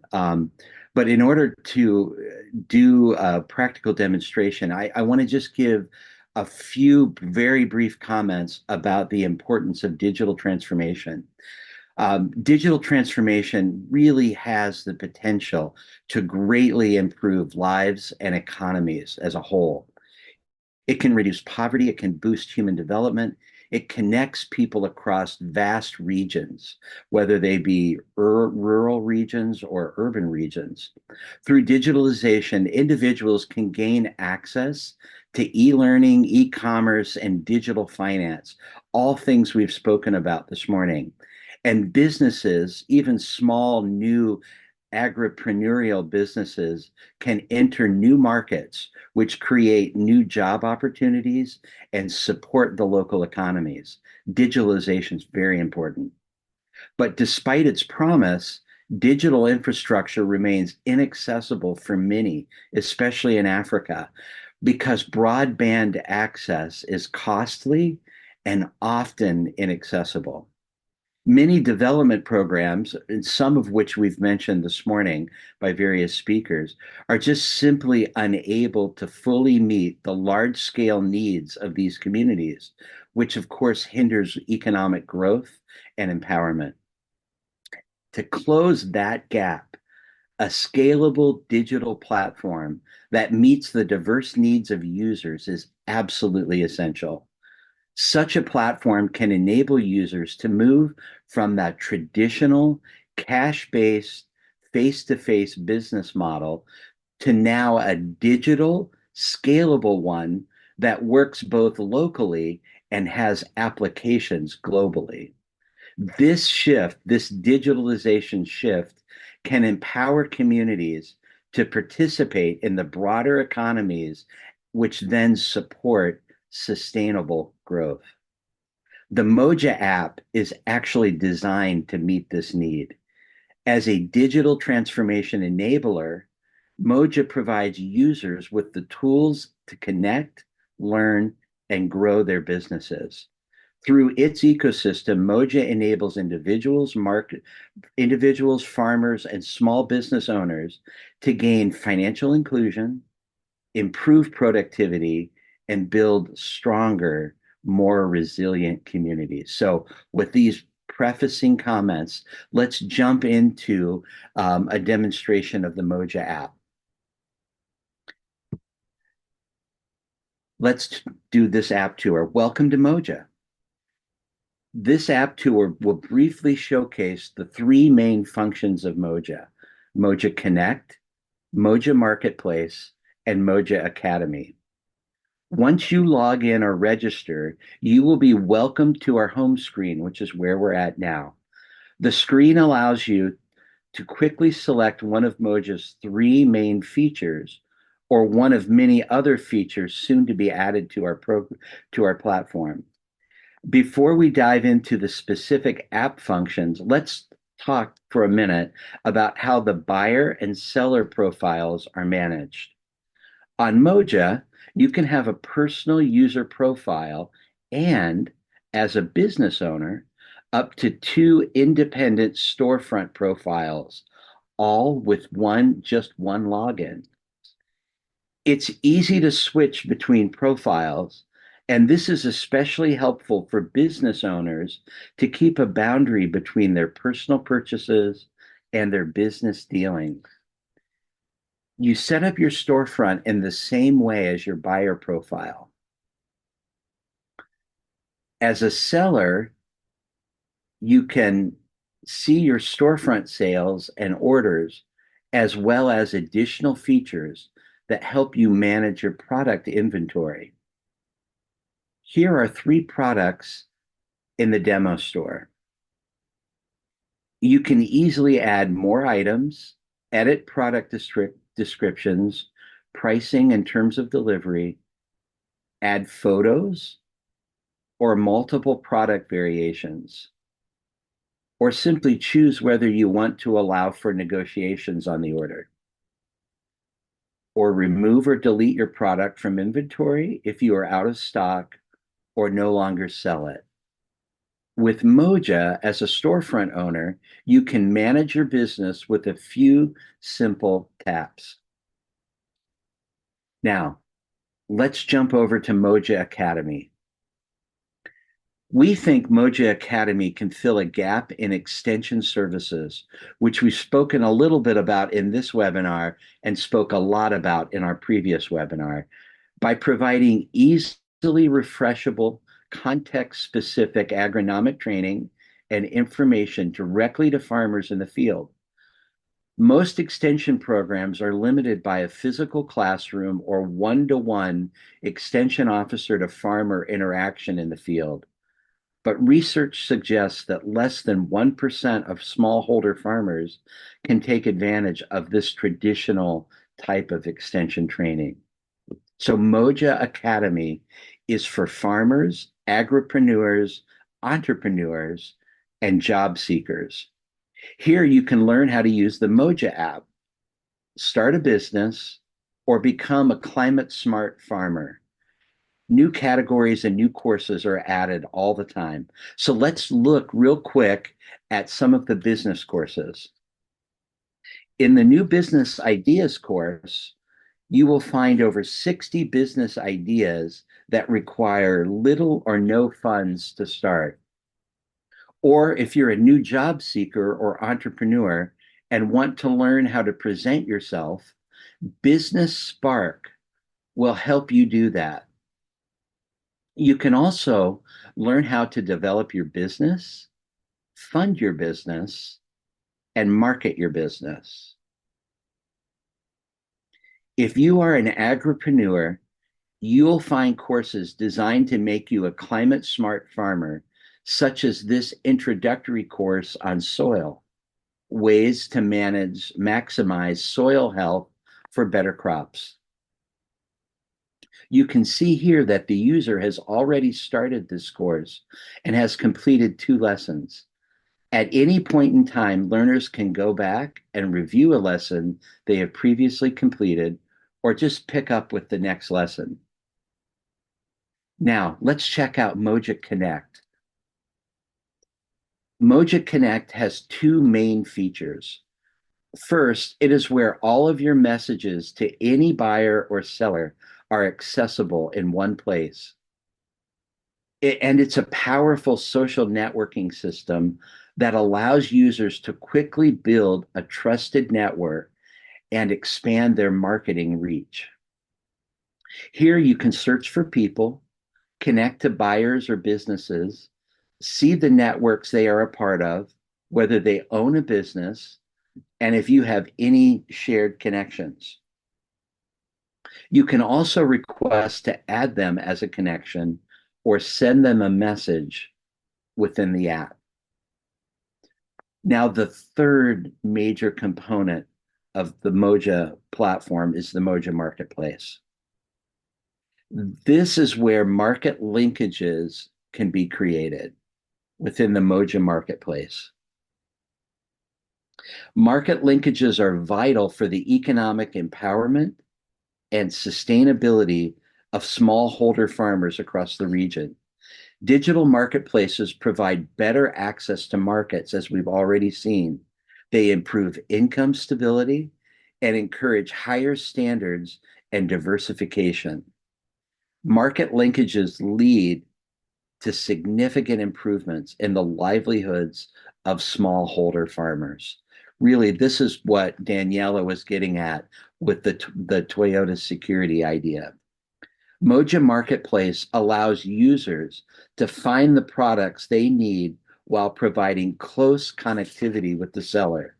But in order to do a practical demonstration, I want to just give a few very brief comments about the importance of digital transformation. Digital transformation really has the potential to greatly improve lives and economies as a whole. It can reduce poverty, it can boost human development, it connects people across vast regions, whether they be rural regions or urban regions. Through digitalization, individuals can gain access to e-learning, e-commerce, and digital finance, all things we've spoken about this morning. And businesses, even small, new agripreneurial businesses, can enter new markets, which create new job opportunities and support the local economies. Digitalization is very important. But despite its promise, digital infrastructure remains inaccessible for many, especially in Africa, because broadband access is costly and often inaccessible. Many development programs, and some of which we've mentioned this morning by various speakers, are just simply unable to fully meet the large-scale needs of these communities, which of course hinders economic growth and empowerment. To close that gap, a scalable digital platform that meets the diverse needs of users is absolutely essential. Such a platform can enable users to move from that traditional cash-based face-to-face business model to now a digital scalable one that works both locally and has applications globally. This shift, this digitalization shift, can empower communities to participate in the broader economies, which then support sustainable growth. The Moja app is actually designed to meet this need. As a digital transformation enabler, Moja provides users with the tools to connect, learn, and grow their businesses. Through its ecosystem, Moja enables individuals, farmers, and small business owners to gain financial inclusion, improve productivity, and build stronger, more resilient communities. So with these prefacing comments, let's jump into a demonstration of the Moja app. Let's do this app tour. Welcome to Moja. This app tour will briefly showcase the three main functions of Moja: Moja Connect, Moja Marketplace, and Moja Academy. Once you log in or register, you will be welcomed to our home screen, which is where we're at now. The screen allows you to quickly select one of Moja's three main features or one of many other features soon to be added to our platform. Before we dive into the specific app functions, let's talk for a minute about how the buyer and seller profiles are managed. On Moja, you can have a personal user profile and, as a business owner, up to 2 independent storefront profiles, all with just one login. It's easy to switch between profiles, and this is especially helpful for business owners to keep a boundary between their personal purchases and their business dealings. You set up your storefront in the same way as your buyer profile. As a seller, you can see your storefront sales and orders, as well as additional features that help you manage your product inventory. Here are 3 products in the demo store. You can easily add more items, edit product descriptions, pricing and terms of delivery, add photos, or multiple product variations, or simply choose whether you want to allow for negotiations on the order, or remove or delete your product from inventory if you are out of stock or no longer sell it. With Moja, as a storefront owner, you can manage your business with a few simple taps. Now, let's jump over to Moja Academy. We think Moja Academy can fill a gap in extension services, which we've spoken a little bit about in this webinar and spoke a lot about in our previous webinar, by providing easily refreshable, context-specific agronomic training and information directly to farmers in the field. Most extension programs are limited by a physical classroom or one-to-one extension officer to farmer interaction in the field. But research suggests that less than 1% of smallholder farmers can take advantage of this traditional type of extension training. So Moja Academy is for farmers, agripreneurs, entrepreneurs, and job seekers. Here you can learn how to use the Moja app, start a business, or become a climate smart farmer. New categories and new courses are added all the time. So let's look real quick at some of the business courses. In the new business ideas course, you will find over 60 business ideas that require little or no funds to start. Or if you're a new job seeker or entrepreneur and want to learn how to present yourself, Business Spark will help you do that. You can also learn how to develop your business, fund your business, and market your business. If you are an agripreneur, you'll find courses designed to make you a climate smart farmer, such as this introductory course on soil, ways to maximize soil health for better crops. You can see here that the user has already started this course and has completed 2 lessons. At any point in time, learners can go back and review a lesson they have previously completed or just pick up with the next lesson. Now, let's check out Moja Connect. Moja Connect has 2 main features. First, it is where all of your messages to any buyer or seller are accessible in one place. And it's a powerful social networking system that allows users to quickly build a trusted network and expand their marketing reach. Here you can search for people, connect to buyers or businesses, see the networks they are a part of, whether they own a business, and if you have any shared connections. You can also request to add them as a connection or send them a message within the app. Now, the third major component of the Moja platform is the Moja Marketplace. This is where market linkages can be created within the Moja Marketplace. Market linkages are vital for the economic empowerment and sustainability of smallholder farmers across the region. Digital marketplaces provide better access to markets, as we've already seen. They improve income stability and encourage higher standards and diversification. Market linkages lead to significant improvements in the livelihoods of smallholder farmers. Really, this is what Daniela was getting at with the Toyota security idea. Moja Marketplace allows users to find the products they need while providing close connectivity with the seller.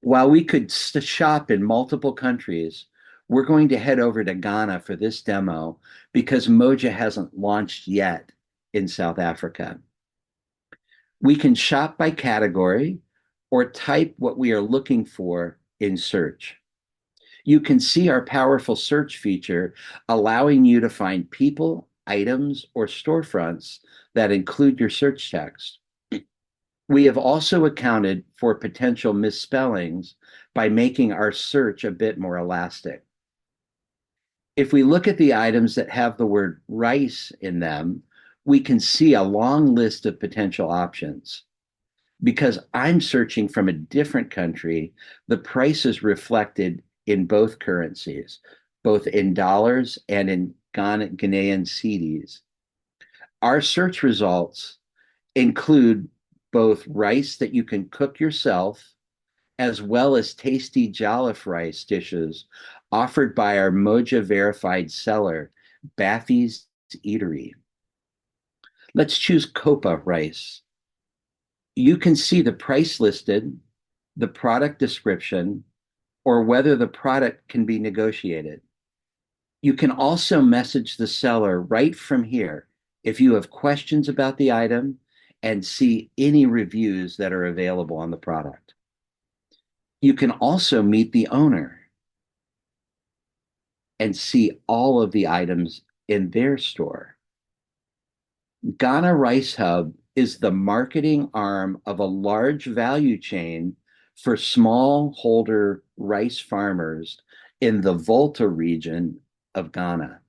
While we could shop in multiple countries, we're going to head over to Ghana for this demo because Moja hasn't launched yet in South Africa. We can shop by category or type what we are looking for in search. You can see our powerful search feature allowing you to find people, items, or storefronts that include your search text. We have also accounted for potential misspellings by making our search a bit more elastic. If we look at the items that have the word rice in them, we can see a long list of potential options. Because I'm searching from a different country, the price is reflected in both currencies, both in dollars and in Ghanaian cedis. Our search results include both rice that you can cook yourself, as well as tasty jollof rice dishes offered by our Moja verified seller, Baffy's Eatery. Let's choose Copa rice. You can see the price listed, the product description, or whether the product can be negotiated. You can also message the seller right from here if you have questions about the item and see any reviews that are available on the product. You can also meet the owner and see all of the items in their store. Ghana Rice Hub is the marketing arm of a large value chain for smallholder rice farmers in the Volta region of Ghana.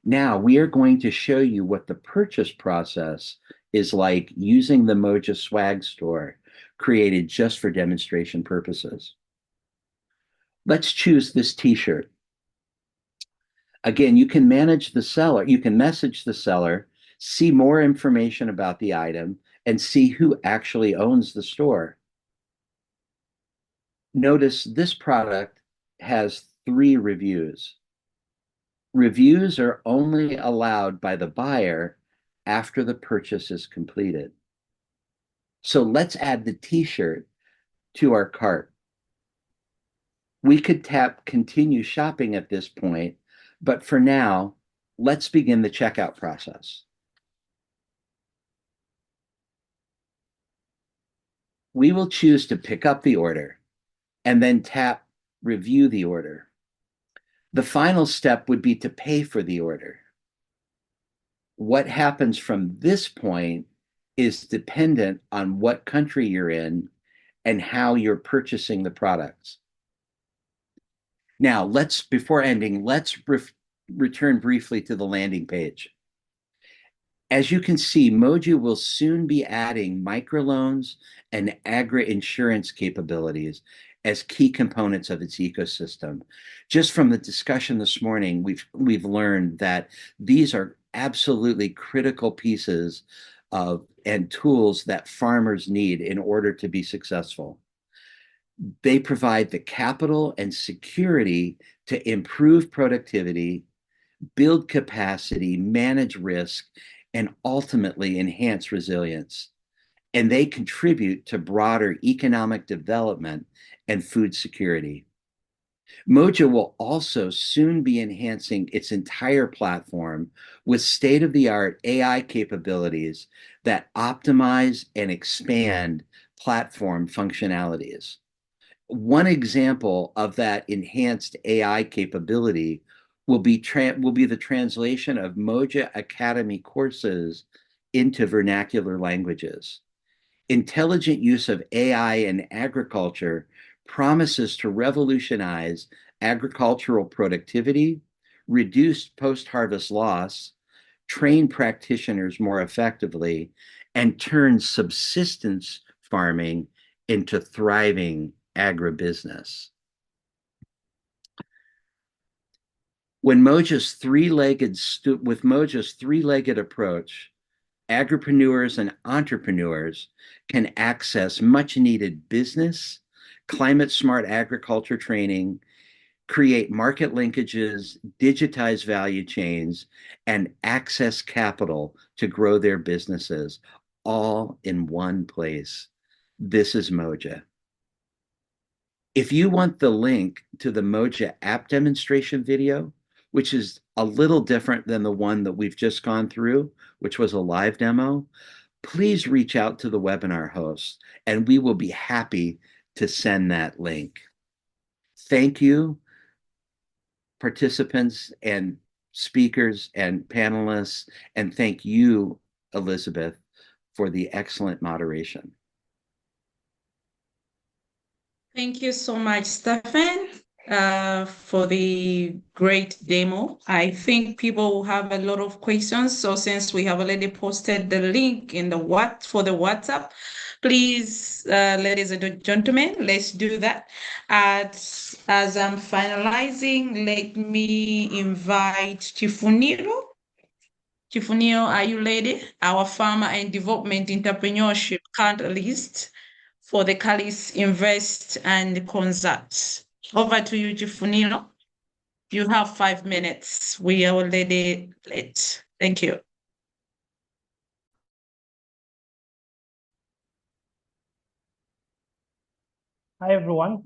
Now we are going to show you what the purchase process is like using the Moja Swag store created just for demonstration purposes. Let's choose this t-shirt. Again, you can manage the seller, you can message the seller, see more information about the item, and see who actually owns the store. Notice this product has 3 reviews. Reviews are only allowed by the buyer after the purchase is completed. So let's add the t-shirt to our cart. We could tap continue shopping at this point, but for now, let's begin the checkout process. We will choose to pick up the order and then tap review the order. The final step would be to pay for the order. What happens from this point is dependent on what country you're in and how you're purchasing the products. Now, before ending, let's return briefly to the landing page. As you can see, Moja will soon be adding microloans and agri-insurance capabilities as key components of its ecosystem. Just from the discussion this morning, we've learned that these are absolutely critical pieces of and tools that farmers need in order to be successful. They provide the capital and security to improve productivity, build capacity, manage risk, and ultimately enhance resilience. And they contribute to broader economic development and food security. Moja will also soon be enhancing its entire platform with state-of-the-art AI capabilities that optimize and expand platform functionalities. One example of that enhanced AI capability will be the translation of Moja Academy courses into vernacular languages. Intelligent use of AI in agriculture promises to revolutionize agricultural productivity, reduce post-harvest loss, train practitioners more effectively, and turn subsistence farming into thriving agribusiness. With Moja's three-legged approach, agripreneurs and entrepreneurs can access much-needed business, climate-smart agriculture training, create market linkages, digitize value chains, and access capital to grow their businesses, all in one place. This is Moja. If you want the link to the Moja app demonstration video, which is a little different than the one that we've just gone through, which was a live demo, please reach out to the webinar host and we will be happy to send that link. Thank you, participants and speakers and panelists, and thank you, Elizabeth, for the excellent moderation. Thank you so much, Stefan. for the great demo. I think people will have a lot of questions. So since we have already posted the link in the for the WhatsApp, please, ladies and gentlemen, let's do that. As I'm finalizing, let me invite Chifuniro. Chifuniro, are you ready? Our Farmer and Development Entrepreneurship Catalyst for the Calis Invest and Consult. Over to you, Chifuniro. You have 5 minutes. We are already late. Thank you. Hi, everyone.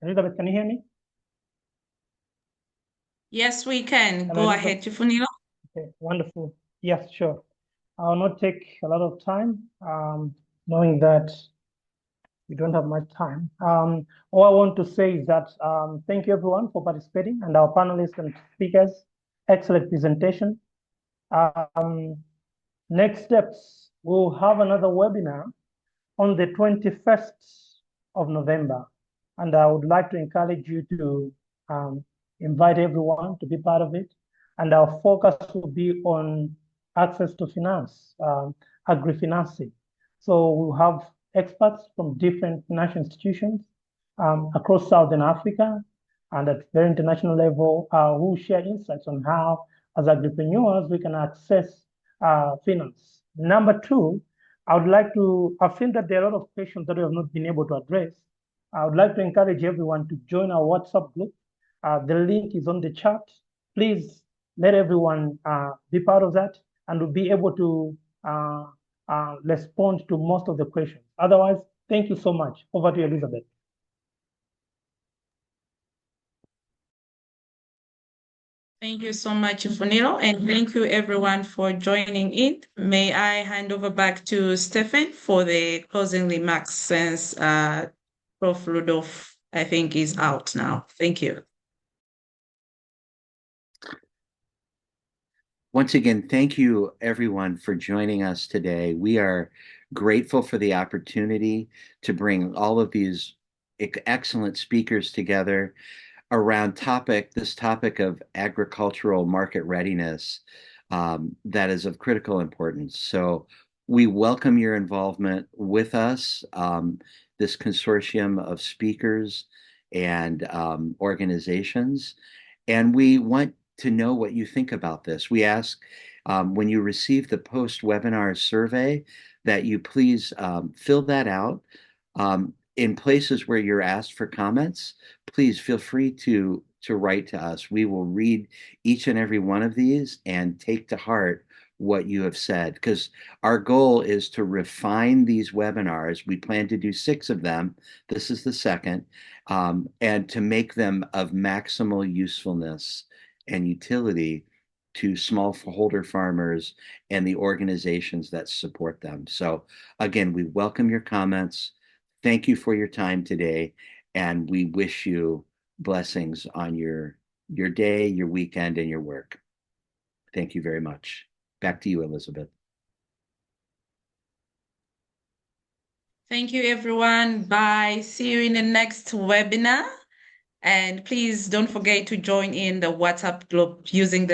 Elizabeth, can you hear me? Yes, we can. Hello, Go Elizabeth. ahead, Chifuniro. Okay, wonderful. Yes, sure. I'll not take a lot of time, knowing that we don't have much time. All I want to say is that thank you, everyone, for participating, and our panelists and speakers. Excellent presentation. Next steps, we'll have another webinar on the 21st of November. And I would like to encourage you to invite everyone to be part of it. And our focus will be on access to finance, agri-financing. So we'll have experts from different financial institutions across Southern Africa and at very international level who share insights on how, as agripreneurs, we can access finance. Number two, I've seen that there are a lot of questions that we have not been able to address. I would like to encourage everyone to join our WhatsApp group. The link is on the chat. Please let everyone be part of that, and we'll be able to respond to most of the questions. Otherwise, thank you so much. Over to you, Elizabeth. Thank you so much, Chifuniro, and thank you everyone for joining in. May I hand over back to Stephen for the closing remarks since Prof. Rudolph, I think, is out now. Thank you. Once again, thank you everyone for joining us today. We are grateful for the opportunity to bring all of these excellent speakers together around this topic of agricultural market readiness that is of critical importance. So we welcome your involvement with us, this consortium of speakers and organizations, and we want to know what you think about this. We ask when you receive the post-webinar survey that you please fill that out. In places where you're asked for comments, please feel free to write to us. We will read each and every one of these and take to heart what you have said, because our goal is to refine these webinars. We plan to do 6 of them. This is the second, and to make them of maximal usefulness and utility to smallholder farmers and the organizations that support them. So again, we welcome your comments. Thank you for your time today, and we wish you blessings on your day, your weekend, and your work. Thank you very much. Back to you, Elizabeth. Thank you, everyone. Bye. See you in the next webinar. And please don't forget to join in the WhatsApp group using the